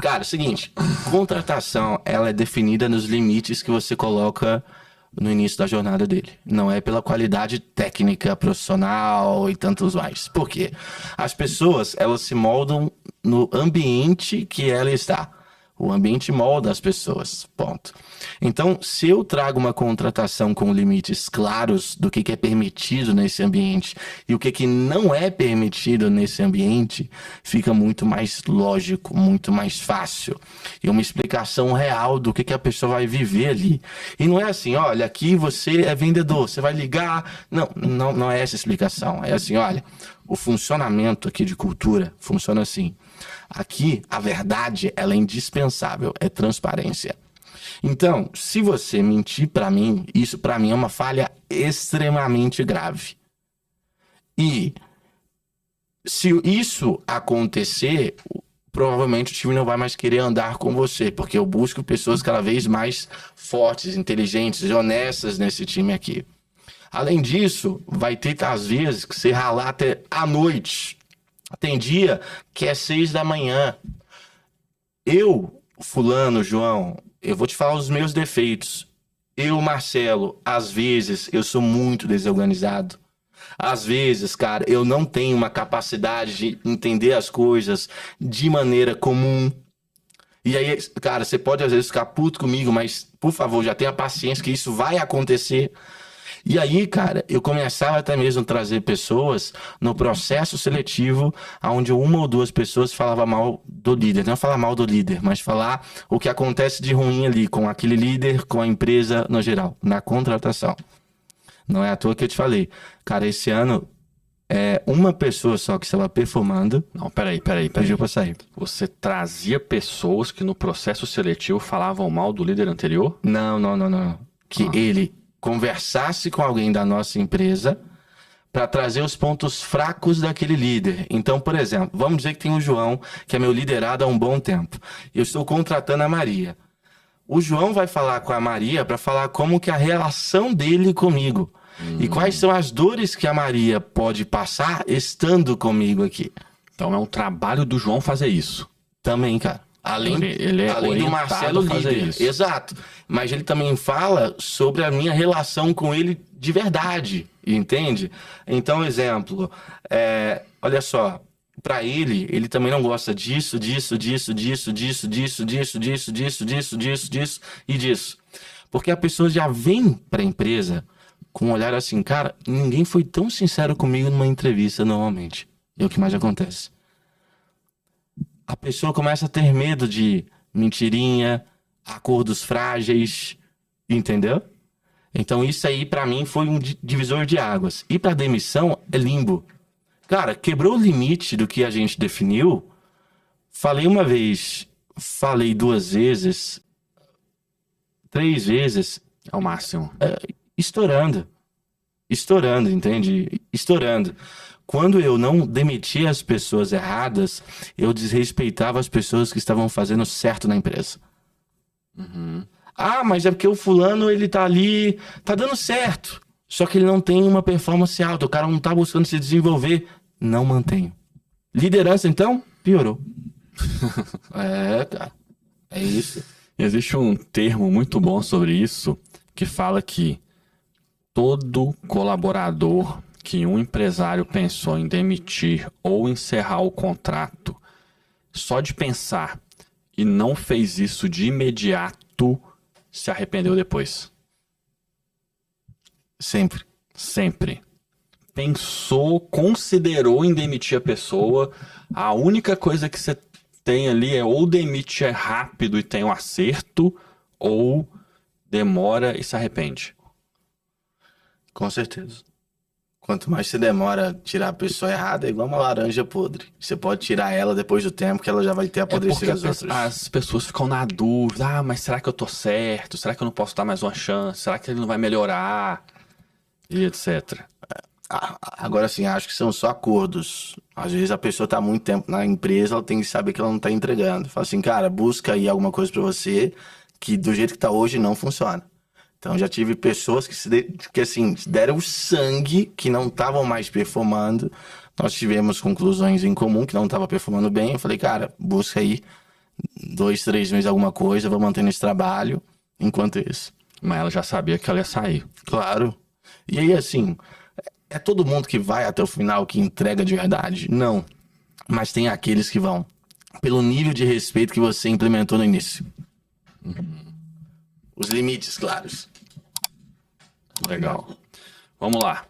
Cara, é o seguinte, contratação, ela é definida nos limites que você coloca no início da jornada dele. Não é pela qualidade técnica, profissional e tantos mais. Por quê? As pessoas, elas se moldam no ambiente que ela está. O ambiente molda as pessoas, ponto. Então, se eu trago uma contratação com limites claros do que é permitido nesse ambiente e o que não é permitido nesse ambiente, fica muito mais lógico, muito mais fácil. E uma explicação real do que a pessoa vai viver ali. E não é assim, olha, aqui você é vendedor, você vai ligar. Não é essa explicação. É assim, olha, o funcionamento aqui de cultura funciona assim. Aqui, a verdade, ela é indispensável, é transparência. Então, se você mentir para mim, isso para mim é uma falha extremamente grave. E se isso acontecer, provavelmente o time não vai mais querer andar com você, porque eu busco pessoas cada vez mais fortes, inteligentes e honestas nesse time aqui. Além disso, vai ter às vezes que você ralar até à noite. Tem dia que é 6 da manhã. Eu, fulano, João, eu vou te falar os meus defeitos. Eu, Marcelo, às vezes eu sou muito desorganizado. Às vezes, cara, eu não tenho uma capacidade de entender as coisas de maneira comum. E aí, cara, você pode às vezes ficar puto comigo, mas, por favor, já tenha paciência que isso vai acontecer. E aí, cara, eu começava até mesmo a trazer pessoas no processo seletivo, onde uma ou duas pessoas falavam mal do líder. Não falar mal do líder, mas falar o que acontece de ruim ali com aquele líder, com a empresa no geral, na contratação. Não é à toa que eu te falei. Cara, esse ano é uma pessoa só que estava performando. Não, peraí. Pediu pra sair. Você trazia pessoas que no processo seletivo falavam mal do líder anterior? Não. Que ele conversasse com alguém da nossa empresa para trazer os pontos fracos daquele líder. Então, por exemplo, vamos dizer que tem o João, que é meu liderado há um bom tempo. Eu estou contratando a Maria. O João vai falar com a Maria para falar como que é a relação dele comigo. E quais são as dores que a Maria pode passar estando comigo aqui. Então é um trabalho do João fazer isso. Também, cara. Além do Marcelo líder. Isso. Exato. Mas ele também fala sobre a minha relação com ele de verdade, entende? Então, exemplo, olha só, para ele também não gosta disso e disso. Porque a pessoa já vem para a empresa com um olhar assim, cara, ninguém foi tão sincero comigo numa entrevista normalmente. É o que mais acontece. A pessoa começa a ter medo de mentirinha, acordos frágeis, entendeu? Então isso aí pra mim foi um divisor de águas. E pra demissão é limbo. Cara, quebrou o limite do que a gente definiu. Falei uma vez, falei 2 vezes, 3 vezes. É o máximo. Estourando, entende? Estourando. Quando eu não demitia as pessoas erradas, eu desrespeitava as pessoas que estavam fazendo certo na empresa. Ah, mas é porque o fulano, ele tá ali, tá dando certo. Só que ele não tem uma performance alta, o cara não tá buscando se desenvolver. Não mantenho. Liderança, então, piorou. Cara, é isso. Existe um termo muito bom sobre isso, que fala que todo colaborador que um empresário pensou em demitir ou encerrar o contrato, só de pensar e não fez isso de imediato, se arrependeu depois. Sempre. Pensou, considerou em demitir a pessoa, a única coisa que você tem ali é ou demite rápido e tem um acerto, ou demora e se arrepende. Com certeza. Quanto mais você demora a tirar a pessoa errada, é igual uma laranja podre. Você pode tirar ela depois do tempo que ela já vai ter apodrecido as outras. As pessoas ficam na dúvida. Ah, mas será que eu tô certo? Será que eu não posso dar mais uma chance? Será que ele não vai melhorar? e etc. Agora sim, acho que são só acordos. Às vezes a pessoa tá há muito tempo na empresa, ela tem que saber que ela não tá entregando. Fala assim, cara, busca aí alguma coisa pra você que do jeito que tá hoje não funciona. Então já tive pessoas que assim, deram sangue, que não estavam mais performando. Nós tivemos conclusões em comum que não estava performando bem. Eu falei, cara, busca aí 2, 3 meses alguma coisa, vou mantendo esse trabalho enquanto isso. Mas ela já sabia que ela ia sair. Claro. E aí, assim, é todo mundo que vai até o final que entrega de verdade? Não. Mas tem aqueles que vão pelo nível de respeito que você implementou no início. Os limites claros. Legal. Vamos lá.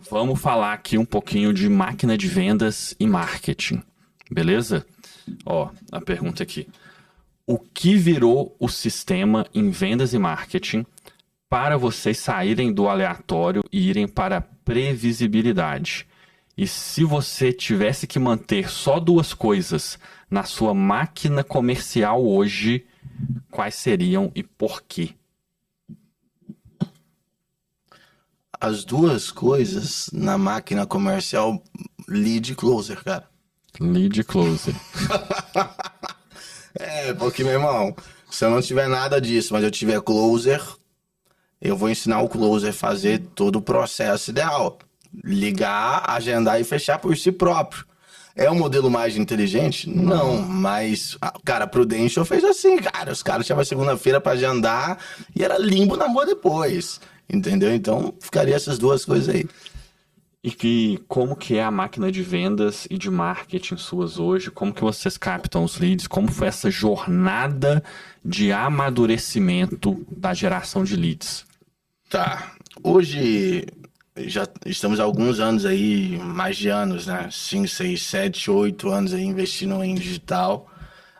Vamos falar aqui um pouquinho de máquina de vendas e marketing. Beleza? Ó, a pergunta aqui. O que virou o sistema em vendas e marketing para vocês saírem do aleatório e irem para a previsibilidade? E se você tivesse que manter só duas coisas na sua máquina comercial hoje, quais seriam e por quê? As duas coisas na máquina comercial, lead e closer, cara. Lead closer. Porque, meu irmão, se eu não tiver nada disso, mas eu tiver closer, eu vou ensinar o closer a fazer todo o processo ideal. Ligar, agendar e fechar por si próprio. É um modelo mais inteligente? Não, mas, cara, a Prudential fez assim, cara. Os caras tinham segunda-feira pra agendar e era limbo na rua depois. Entendeu? Então, ficaria essas duas coisas aí. E como que é a máquina de vendas e de marketing suas hoje? Como que vocês captam os leads? Como foi essa jornada de amadurecimento da geração de leads? Tá. Hoje já estamos há alguns anos aí, mais de anos, né? 5, 6, 7, 8 anos aí investindo em digital,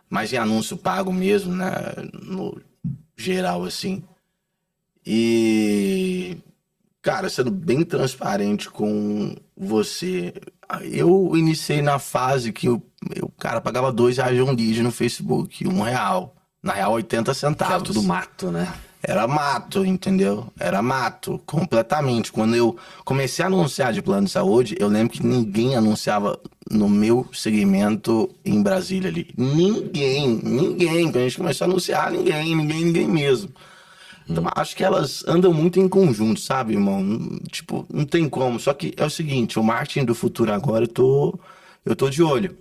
mas em anúncio pago mesmo, né? No geral, assim. E, cara, sendo bem transparente com você, eu iniciei na fase que cara, pagava R$2 de um lead no Facebook, R$1. Na real, 80 centavos. Era tudo mato, né? Era mato, entendeu? Era mato, completamente. Quando eu comecei a anunciar de plano de saúde, eu lembro que ninguém anunciava no meu segmento em Brasília ali. Ninguém. Quando a gente começou a anunciar, ninguém mesmo. Então, acho que elas andam muito em conjunto, sabe, irmão? Tipo, não tem como. Só que é o seguinte, o marketing do futuro agora, eu tô de olho.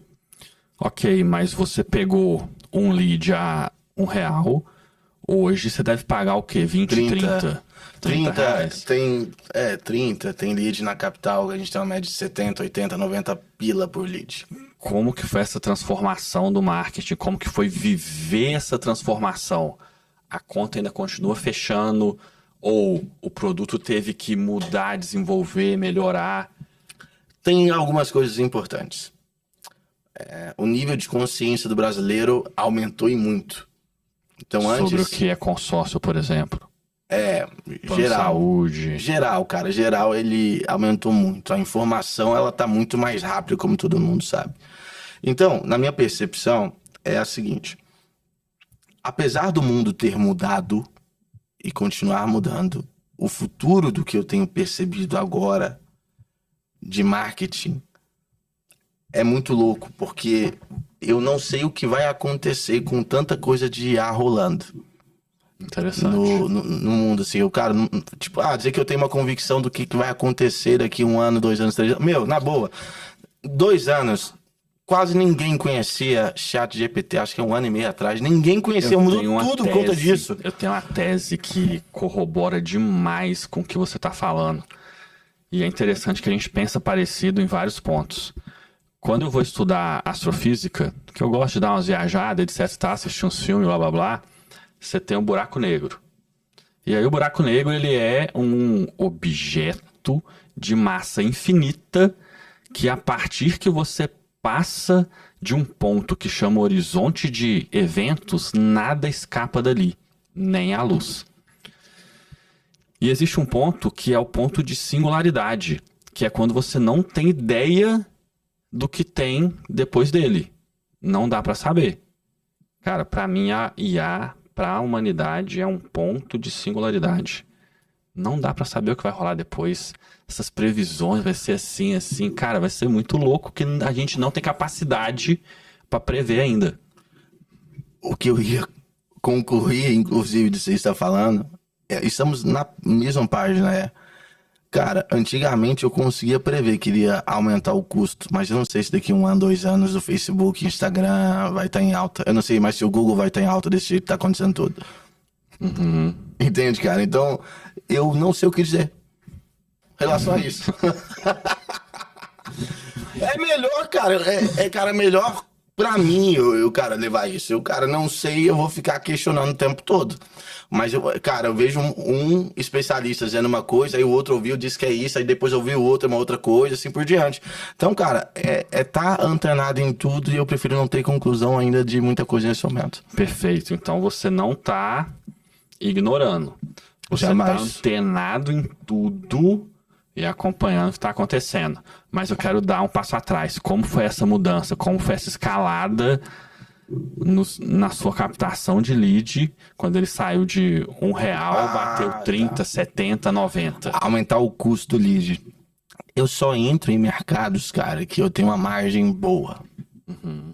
Ok, mas você pegou um lead a R$1, hoje você deve pagar o quê? 20, 30? 30 reais? tem 30, tem lead na capital, a gente tem uma média de 70, 80, 90 pila por lead. Como que foi essa transformação do marketing? Como que foi viver essa transformação? A conta ainda continua fechando ou o produto teve que mudar, desenvolver, melhorar? Tem algumas coisas importantes. O nível de consciência do brasileiro aumentou e muito. Então, Sobre antes, o que é consórcio, por exemplo? Plano de geral. saúde. Geral, ele aumentou muito. A informação, ela tá muito mais rápida, como todo mundo sabe. Então, na minha percepção, é a seguinte. Apesar do mundo ter mudado e continuar mudando, o futuro do que eu tenho percebido agora de marketing é muito louco, porque eu não sei o que vai acontecer com tanta coisa de IA rolando. Interessante. No mundo, assim, o cara, tipo, dizer que eu tenho uma convicção do que vai acontecer daqui 1 ano, 2 anos, 3 anos. Meu, na boa, 2 anos, quase ninguém conhecia ChatGPT, acho que é 1 ano e meio atrás. Ninguém conhecia, mudou tudo por conta disso. Eu tenho uma tese que corrobora demais com o que você está falando. E é interessante que a gente pensa parecido em vários pontos. Quando eu vou estudar astrofísica, que eu gosto de dar umas viajadas, etc, tá, assistir uns filmes, blá blá blá, você tem um buraco negro. E aí o buraco negro, ele é um objeto de massa infinita que a partir que você passa de um ponto que chama horizonte de eventos, nada escapa dali, nem a luz. E existe um ponto que é o ponto de singularidade, que é quando você não tem ideia do que tem depois dele. Não dá para saber. Cara, para mim a IA, para a humanidade, é um ponto de singularidade. Não dá pra saber o que vai rolar depois. Essas previsões vai ser assim, assim. Cara, vai ser muito louco que a gente não tem capacidade pra prever ainda. O que eu ia concluir, inclusive, de você estar falando, estamos na mesma página, Cara, antigamente eu conseguia prever que iria aumentar o custo, mas eu não sei se daqui 1 ano, 2 anos o Facebook, Instagram vai estar em alta. Eu não sei mais se o Google vai estar em alta desse jeito que tá acontecendo tudo. Entende, cara? Então, eu não sei o que dizer em relação a isso. É melhor, cara. Cara, melhor pra mim, cara, levar isso. Eu, cara, não sei, eu vou ficar questionando o tempo todo. Mas, cara, eu vejo um especialista dizendo uma coisa, aí o outro ouviu, disse que é isso, aí depois ouviu o outro, uma outra coisa, assim por diante. Então, cara, tá antenado em tudo e eu prefiro não ter conclusão ainda de muita coisa nesse momento. Perfeito. Então você não tá ignorando. Você Jamais. tá antenado em tudo e acompanhando o que está acontecendo. Mas eu quero dar um passo atrás. Como foi essa mudança? Como foi essa escalada na sua captação de lead, quando ele saiu de R$1, bateu 30, 70, 90? Aumentar o custo do lead. Eu só entro em mercados, cara, que eu tenho uma margem boa,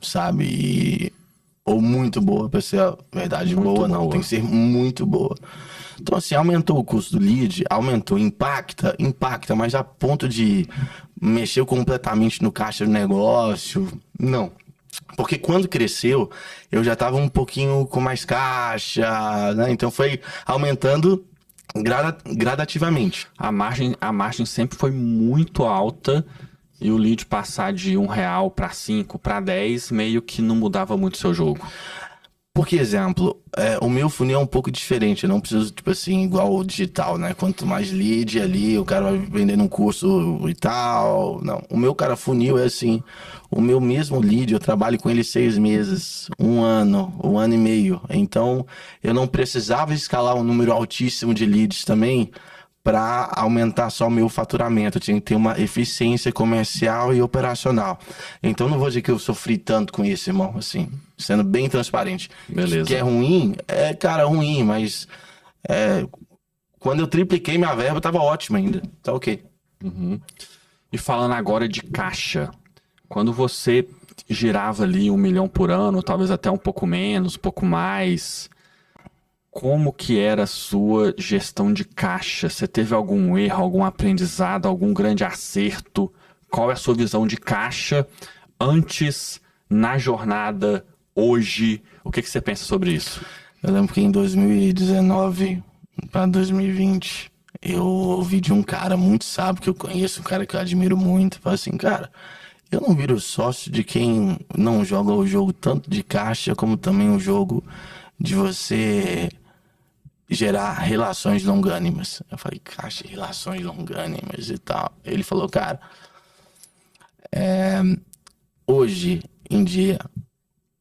sabe? Ou muito boa, pra ser a verdade. Muito boa não, boa. tem que ser muito boa. Então, assim, aumentou o custo do lead, aumentou, impacta, mas a ponto de mexer completamente no caixa do negócio, não. Porque quando cresceu, eu já tava um pouquinho com mais caixa, né? Então foi aumentando gradativamente. A margem sempre foi muito alta e o lead passar de R$1 para 5, para 10, meio que não mudava muito o seu jogo. Porque, exemplo, o meu funil é um pouco diferente. Eu não preciso, tipo assim, igual o digital, né? Quanto mais lead ali, o cara vai vendendo um curso e tal. Não, o meu, cara, funil é assim. O meu mesmo lead, eu trabalho com ele 6 meses, 1 ano, 1 ano e meio. Então, eu não precisava escalar um número altíssimo de leads também para aumentar só o meu faturamento. Eu tinha que ter uma eficiência comercial e operacional. Então, não vou dizer que eu sofri tanto com isso, irmão, assim, sendo bem transparente. Beleza. Que é ruim, cara, ruim, mas quando eu tripliquei minha verba, tava ótimo ainda. Tá ok. E falando agora de caixa, quando você girava ali 1 milhão por ano, talvez até um pouco menos, um pouco mais, como que era a sua gestão de caixa? Você teve algum erro, algum aprendizado, algum grande acerto? Qual é a sua visão de caixa antes, na jornada, hoje? O que você pensa sobre isso? Eu lembro que em 2019 para 2020, eu ouvi de um cara muito sábio que eu conheço, um cara que eu admiro muito. Falei assim, cara, eu não viro sócio de quem não joga o jogo tanto de caixa, como também o jogo de você gerar relações longânimas. Eu falei, caixa, relações longânimas e tal. Ele falou, cara, hoje em dia,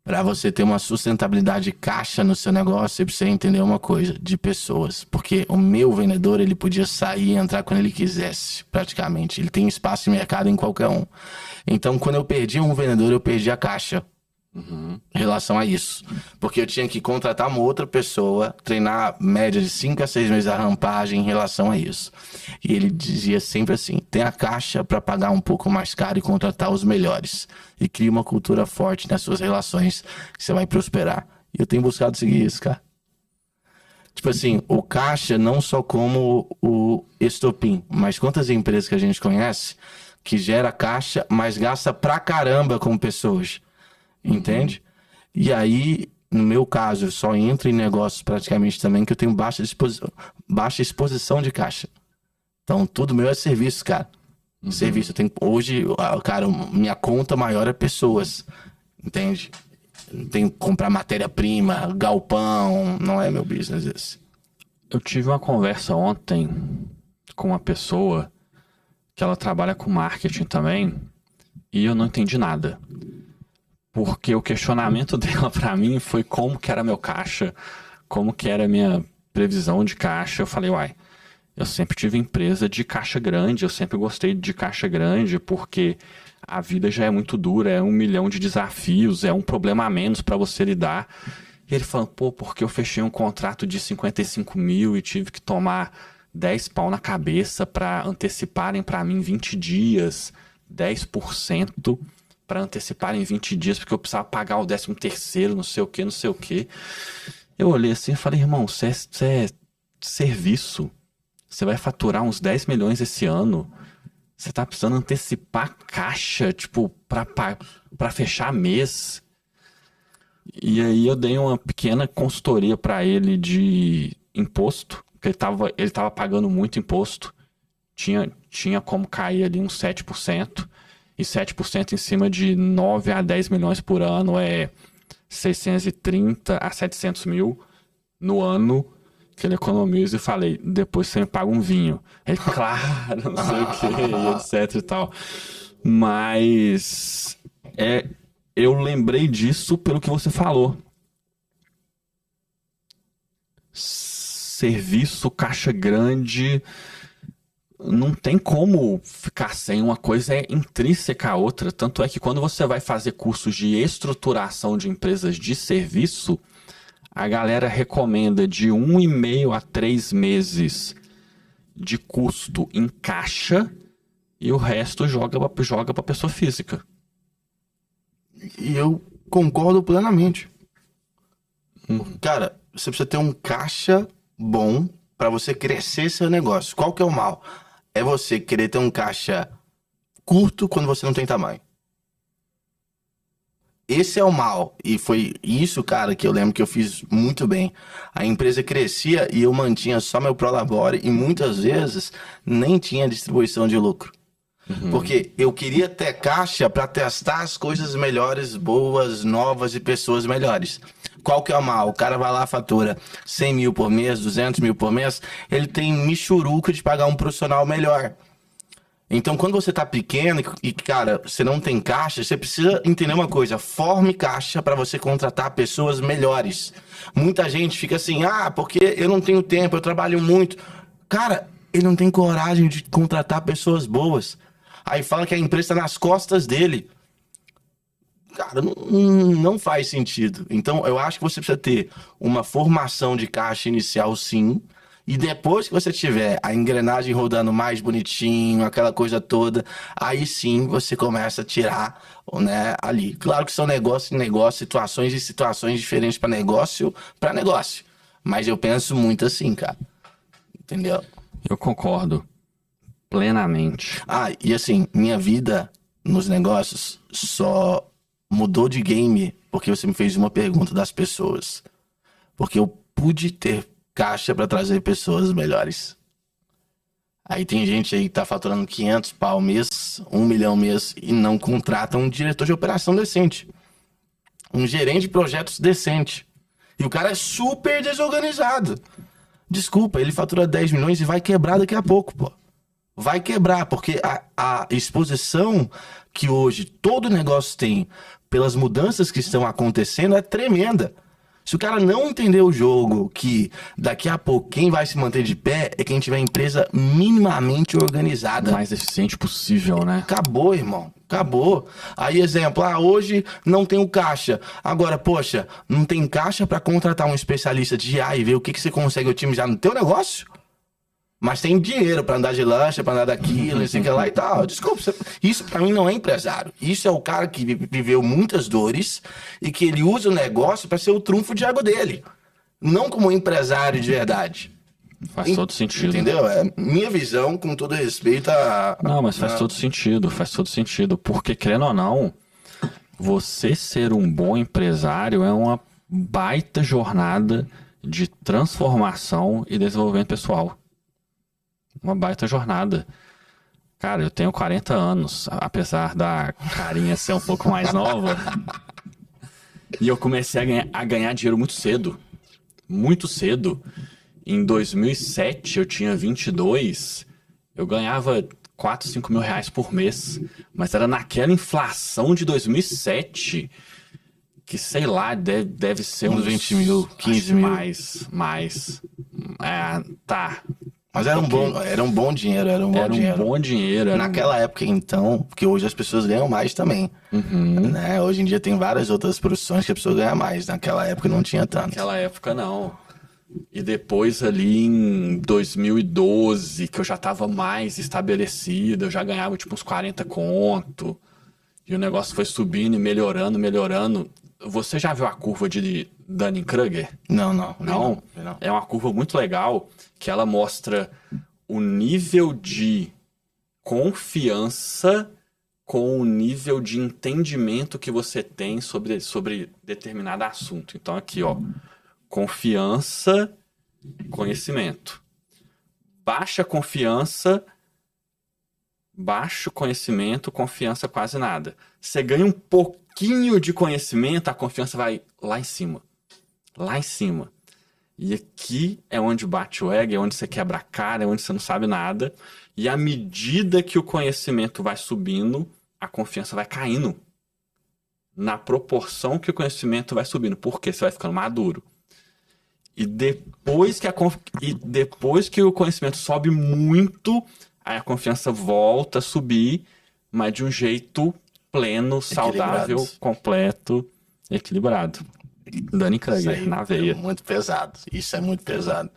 para você ter uma sustentabilidade de caixa no seu negócio, você precisa entender uma coisa, de pessoas. Porque o meu vendedor, ele podia sair e entrar quando ele quisesse, praticamente. Ele tem espaço de mercado em qualquer um. Então, quando eu perdi um vendedor, eu perdi a caixa. Em relação a isso. Porque eu tinha que contratar uma outra pessoa, treinar média de 5 a 6 meses a rampagem em relação a isso. E ele dizia sempre assim, tem a caixa para pagar um pouco mais caro e contratar os melhores. E cria uma cultura forte nas suas relações que você vai prosperar. E eu tenho buscado seguir isso, cara. Tipo assim, o caixa não só como o estopim, mas quantas empresas que a gente conhece que gera caixa, mas gasta pra caramba com pessoas. Entende? E aí, no meu caso, eu só entro em negócios praticamente também que eu tenho baixa exposição de caixa. Então, tudo meu é serviço, cara. Serviço. Eu tenho, hoje, cara, minha conta maior é pessoas. Entende? Tenho que comprar matéria-prima, galpão. Não é meu business esse. Eu tive uma conversa ontem com uma pessoa que ela trabalha com marketing também e eu não entendi nada. Porque o questionamento dela pra mim foi como que era meu caixa, como que era a minha previsão de caixa. Eu falei, uai, eu sempre tive empresa de caixa grande, eu sempre gostei de caixa grande, porque a vida já é muito dura, é 1 milhão de desafios, é um problema a menos pra você lidar. E ele falou, pô, porque eu fechei um contrato de 55 mil e tive que tomar 10 pau na cabeça para anteciparem para mim 20 dias, 10% para anteciparem 20 dias, porque eu precisava pagar o 13º, não sei o que, não sei o que. Eu olhei assim e falei, irmão, você é serviço, você vai faturar uns 10 milhões esse ano, você tá precisando antecipar caixa, tipo, pra fechar mês. E aí eu dei uma pequena consultoria para ele de imposto, porque ele tava pagando muito imposto, tinha como cair ali uns 7%, e 7% em cima de 9 a 10 milhões por ano é 630 a 700 mil no ano que ele economiza. E falei, depois você me paga um vinho. Ele, claro, não sei o que, etc e tal. Mas eu lembrei disso pelo que você falou. Serviço, caixa grande, não tem como ficar sem. Uma coisa é intrínseca à outra. Tanto é que quando você vai fazer cursos de estruturação de empresas de serviço, a galera recomenda de 1,5 a 3 meses de custo em caixa e o resto joga para pessoa física. E eu concordo plenamente. Cara, você precisa ter um caixa bom para você crescer seu negócio. Qual que é o mal? É você querer ter um caixa curto quando você não tem tamanho. Esse é o mal. E foi isso, cara, que eu lembro que eu fiz muito bem. A empresa crescia e eu mantinha só meu prolabore e muitas vezes nem tinha distribuição de lucro. Porque eu queria ter caixa para testar as coisas melhores, boas, novas e pessoas melhores. Qual que é o mal? O cara vai lá, fatura 100 mil por mês, 200 mil por mês, ele tem michuruca de pagar um profissional melhor. Então, quando você tá pequeno e, cara, você não tem caixa, você precisa entender uma coisa: forme caixa para você contratar pessoas melhores. Muita gente fica assim, porque eu não tenho tempo, eu trabalho muito. Cara, ele não tem coragem de contratar pessoas boas. Aí fala que a empresa tá nas costas dele. Cara, não faz sentido. Então, eu acho que você precisa ter uma formação de caixa inicial, sim. E depois que você tiver a engrenagem rodando mais bonitinho, aquela coisa toda, aí sim você começa a tirar, né, ali. Claro que são negócio em negócio, situações e situações diferentes para negócio. Mas eu penso muito assim, cara. Entendeu? Eu concordo plenamente. E assim, minha vida nos negócios só mudou de game porque você me fez uma pergunta das pessoas. Porque eu pude ter caixa para trazer pessoas melhores. Aí tem gente aí que tá faturando 500 pau mês, 1 milhão mês e não contrata um diretor de operação decente. Um gerente de projetos decente. E o cara é super desorganizado. Desculpa, ele fatura 10 milhões e vai quebrar daqui a pouco, pô. Vai quebrar, porque a exposição que hoje todo negócio tem pelas mudanças que estão acontecendo é tremenda. Se o cara não entender o jogo, que daqui a pouco quem vai se manter de pé é quem tiver a empresa minimamente organizada. O mais eficiente possível, né? Acabou, irmão. Acabou. Aí, exemplo, hoje não tem o caixa. Agora, poxa, não tem caixa para contratar um especialista de IA e ver o que você consegue otimizar no teu negócio? Mas tem dinheiro para andar de lancha, para andar daquilo, sei que lá e tal. Desculpa, isso para mim não é empresário. Isso é o cara que viveu muitas dores e que ele usa o negócio para ser o trunfo de água dele. Não como empresário de verdade. Faz todo sentido. Entendeu? É minha visão, com todo respeito a... Não, mas faz todo sentido, faz todo sentido. Porque, querendo ou não, você ser um bom empresário é uma baita jornada de transformação e desenvolvimento pessoal. Uma baita jornada. Cara, eu tenho 40 anos, apesar da carinha ser um pouco mais nova. E eu comecei a ganhar dinheiro muito cedo. Muito cedo. Em 2007, eu tinha 22. Eu ganhava 4, 5 mil reais por mês. Mas era naquela inflação de 2007... que, sei lá, deve ser uns 20 mil, 15 mil. Mais. Tá. Mas era um bom dinheiro, era um bom dinheiro. Naquela época, então, porque hoje as pessoas ganham mais também. Né? Hoje em dia tem várias outras profissões que a pessoa ganha mais. Naquela época não tinha tanto. Naquela época, não. E depois ali em 2012, que eu já tava mais estabelecido, eu já ganhava tipo uns 40 conto. E o negócio foi subindo e melhorando, melhorando. Você já viu a curva de Dunning-Kruger? Não, não. Não? Não. É uma curva muito legal que ela mostra o nível de confiança com o nível de entendimento que você tem sobre determinado assunto. Então aqui, ó, confiança, conhecimento. Baixa confiança, baixo conhecimento, confiança quase nada. Você ganha um pouquinho de conhecimento, a confiança vai lá em cima. Lá em cima. E aqui é onde bate o ego, é onde você quebra a cara, é onde você não sabe nada. E à medida que o conhecimento vai subindo, a confiança vai caindo. Na proporção que o conhecimento vai subindo. Porque você vai ficando maduro. E depois que o conhecimento sobe muito, aí a confiança volta a subir, mas de um jeito pleno, saudável, completo, equilibrado. Dunning-Kruger, na veia. É muito pesado. Isso é muito pesado.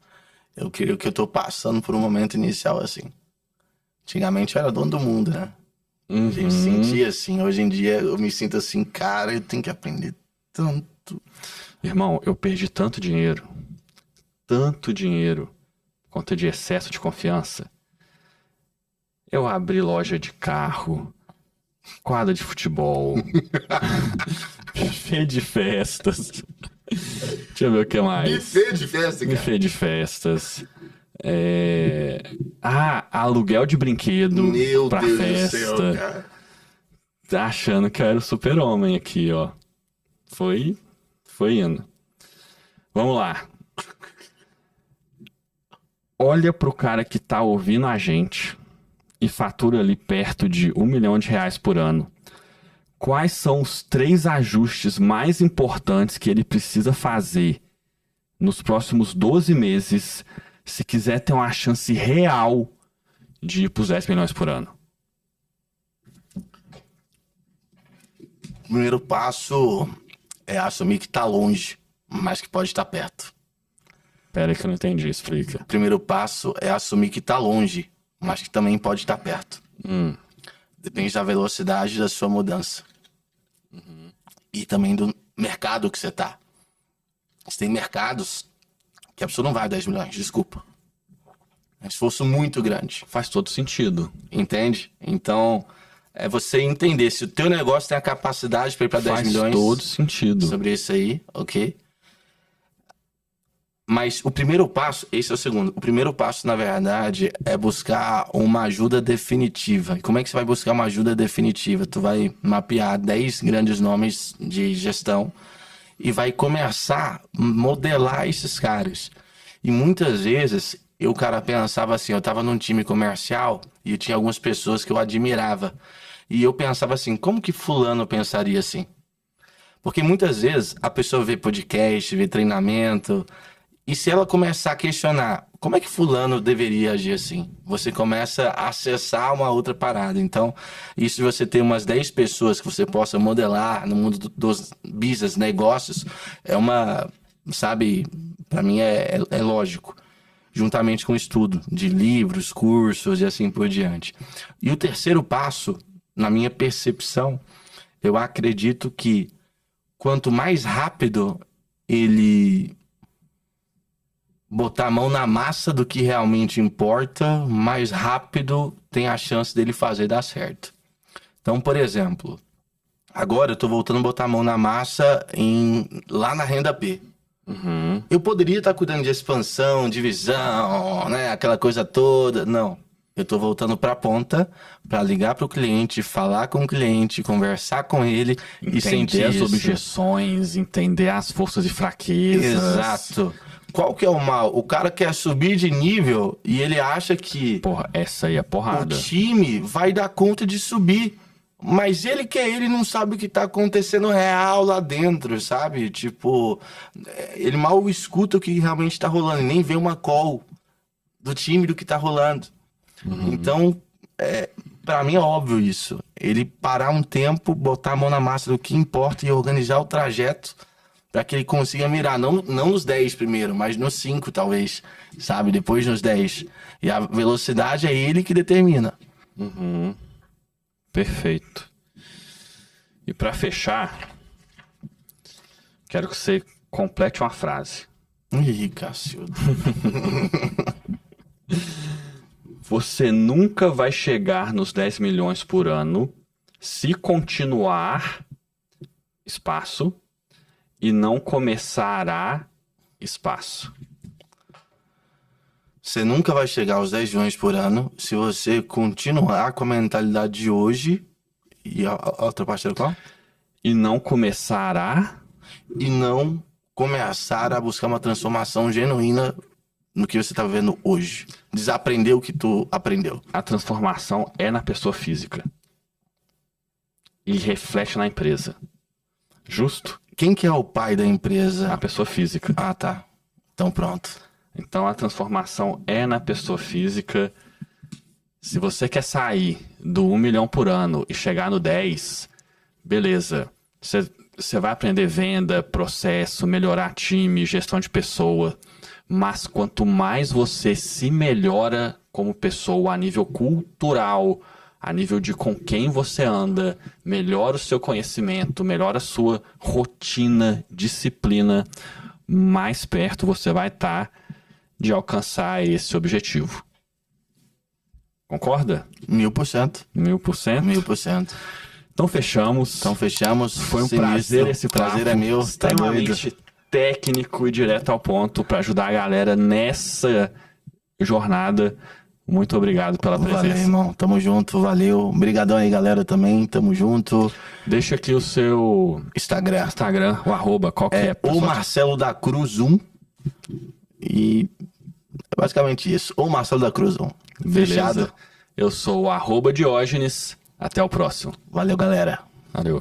Eu creio que eu tô passando por um momento inicial assim. Antigamente eu era dono do mundo, né? A gente sentia assim. Hoje em dia eu me sinto assim, cara, eu tenho que aprender tanto. Irmão, eu perdi tanto dinheiro por conta de excesso de confiança. Eu abri loja de carro, quadra de futebol, buffet de festas. Deixa eu ver o que mais. Buffet de festa, cara. Buffet de festas. Aluguel de brinquedo Meu pra Deus festa. do céu, cara. Tá achando que eu era o super-homem aqui, ó. Foi indo. Vamos lá. Olha pro cara que tá ouvindo a gente e fatura ali perto de R$1 milhão por ano. Quais são os 3 ajustes mais importantes que ele precisa fazer nos próximos 12 meses se quiser ter uma chance real de ir pros 10 milhões por ano? O primeiro passo é assumir que tá longe, mas que pode estar perto. Pera aí que eu não entendi, explica. O primeiro passo é assumir que tá longe, mas que também pode estar perto. Depende da velocidade da sua mudança. E também do mercado que você tá. Você tem mercados que a pessoa não vai a 10 milhões, desculpa. É um esforço muito grande. Faz todo sentido. Entende? Então, é você entender se o teu negócio tem a capacidade para ir para 10 milhões. Faz todo sentido. Sobre isso aí, ok? Mas o primeiro passo, esse é o segundo. O primeiro passo, na verdade, é buscar uma ajuda definitiva. E como é que você vai buscar uma ajuda definitiva? Tu vai mapear 10 grandes nomes de gestão e vai começar a modelar esses caras. E muitas vezes, o cara pensava assim, eu tava num time comercial e tinha algumas pessoas que eu admirava. E eu pensava assim, como que fulano pensaria assim? Porque muitas vezes a pessoa vê podcast, vê treinamento... E se ela começar a questionar, como é que fulano deveria agir assim? Você começa a acessar uma outra parada. Então, isso de você ter umas 10 pessoas que você possa modelar no mundo dos business, negócios, é uma, sabe, para mim é lógico. Juntamente com o estudo de livros, cursos e assim por diante. E o terceiro passo, na minha percepção, eu acredito que quanto mais rápido ele... botar a mão na massa do que realmente importa, mais rápido tem a chance dele fazer dar certo. Então, por exemplo, agora eu tô voltando a botar a mão na massa lá na Renda P. Eu poderia estar cuidando de expansão, de visão, né, aquela coisa toda. Não. Eu tô voltando pra ponta para ligar pro cliente, falar com o cliente, conversar com ele e sentir Entender as isso. objeções, entender as forças e fraquezas. Exato. Qual que é o mal? O cara quer subir de nível e ele acha que Porra, essa aí é porrada. o time vai dar conta de subir. Mas ele não sabe o que tá acontecendo real lá dentro, sabe? Tipo, ele mal escuta o que realmente tá rolando, nem vê uma call do time do que tá rolando. Então, pra mim é óbvio isso. Ele parar um tempo, botar a mão na massa do que importa e organizar o trajeto Para que ele consiga mirar, não nos 10 primeiro, mas nos 5 talvez, sabe? Depois nos 10. E a velocidade é ele que determina. Perfeito. E para fechar, quero que você complete uma frase. Ih, Cacildo. Você nunca vai chegar nos 10 milhões por ano se continuar espaço e não começará espaço. Você nunca vai chegar aos 10 milhões por ano se você continuar com a mentalidade de hoje. E a outra parte era qual? E não começará. E não começar a buscar uma transformação genuína no que você está vivendo hoje. Desaprender o que tu aprendeu. A transformação é na pessoa física. E reflete na empresa. Justo? Quem que é o pai da empresa? A pessoa física. Ah, tá. Então pronto. Então a transformação é na pessoa física. Se você quer sair do 1 milhão por ano e chegar no 10, beleza. Você vai aprender venda, processo, melhorar time, gestão de pessoa. Mas quanto mais você se melhora como pessoa a nível cultural, a nível de com quem você anda, melhora o seu conhecimento, melhora a sua rotina, disciplina, mais perto você vai estar de alcançar esse objetivo. Concorda? 1000%. 1000%? 1000%. Então fechamos. Foi um prazer esse papo. Prazer é meu, tá doido. Extremamente técnico e direto ao ponto para ajudar a galera nessa jornada. Muito obrigado pela presença. Valeu, irmão. Tamo junto, valeu. Obrigadão aí, galera, também. Tamo junto. Deixa aqui o seu Instagram, o arroba, qual que é? o Marcelo da Cruz 1. E é basicamente isso. O Marcelo da Cruz 1. Beleza. Fechado. Eu sou o @Diógenes. Até o próximo. Valeu, galera. Valeu.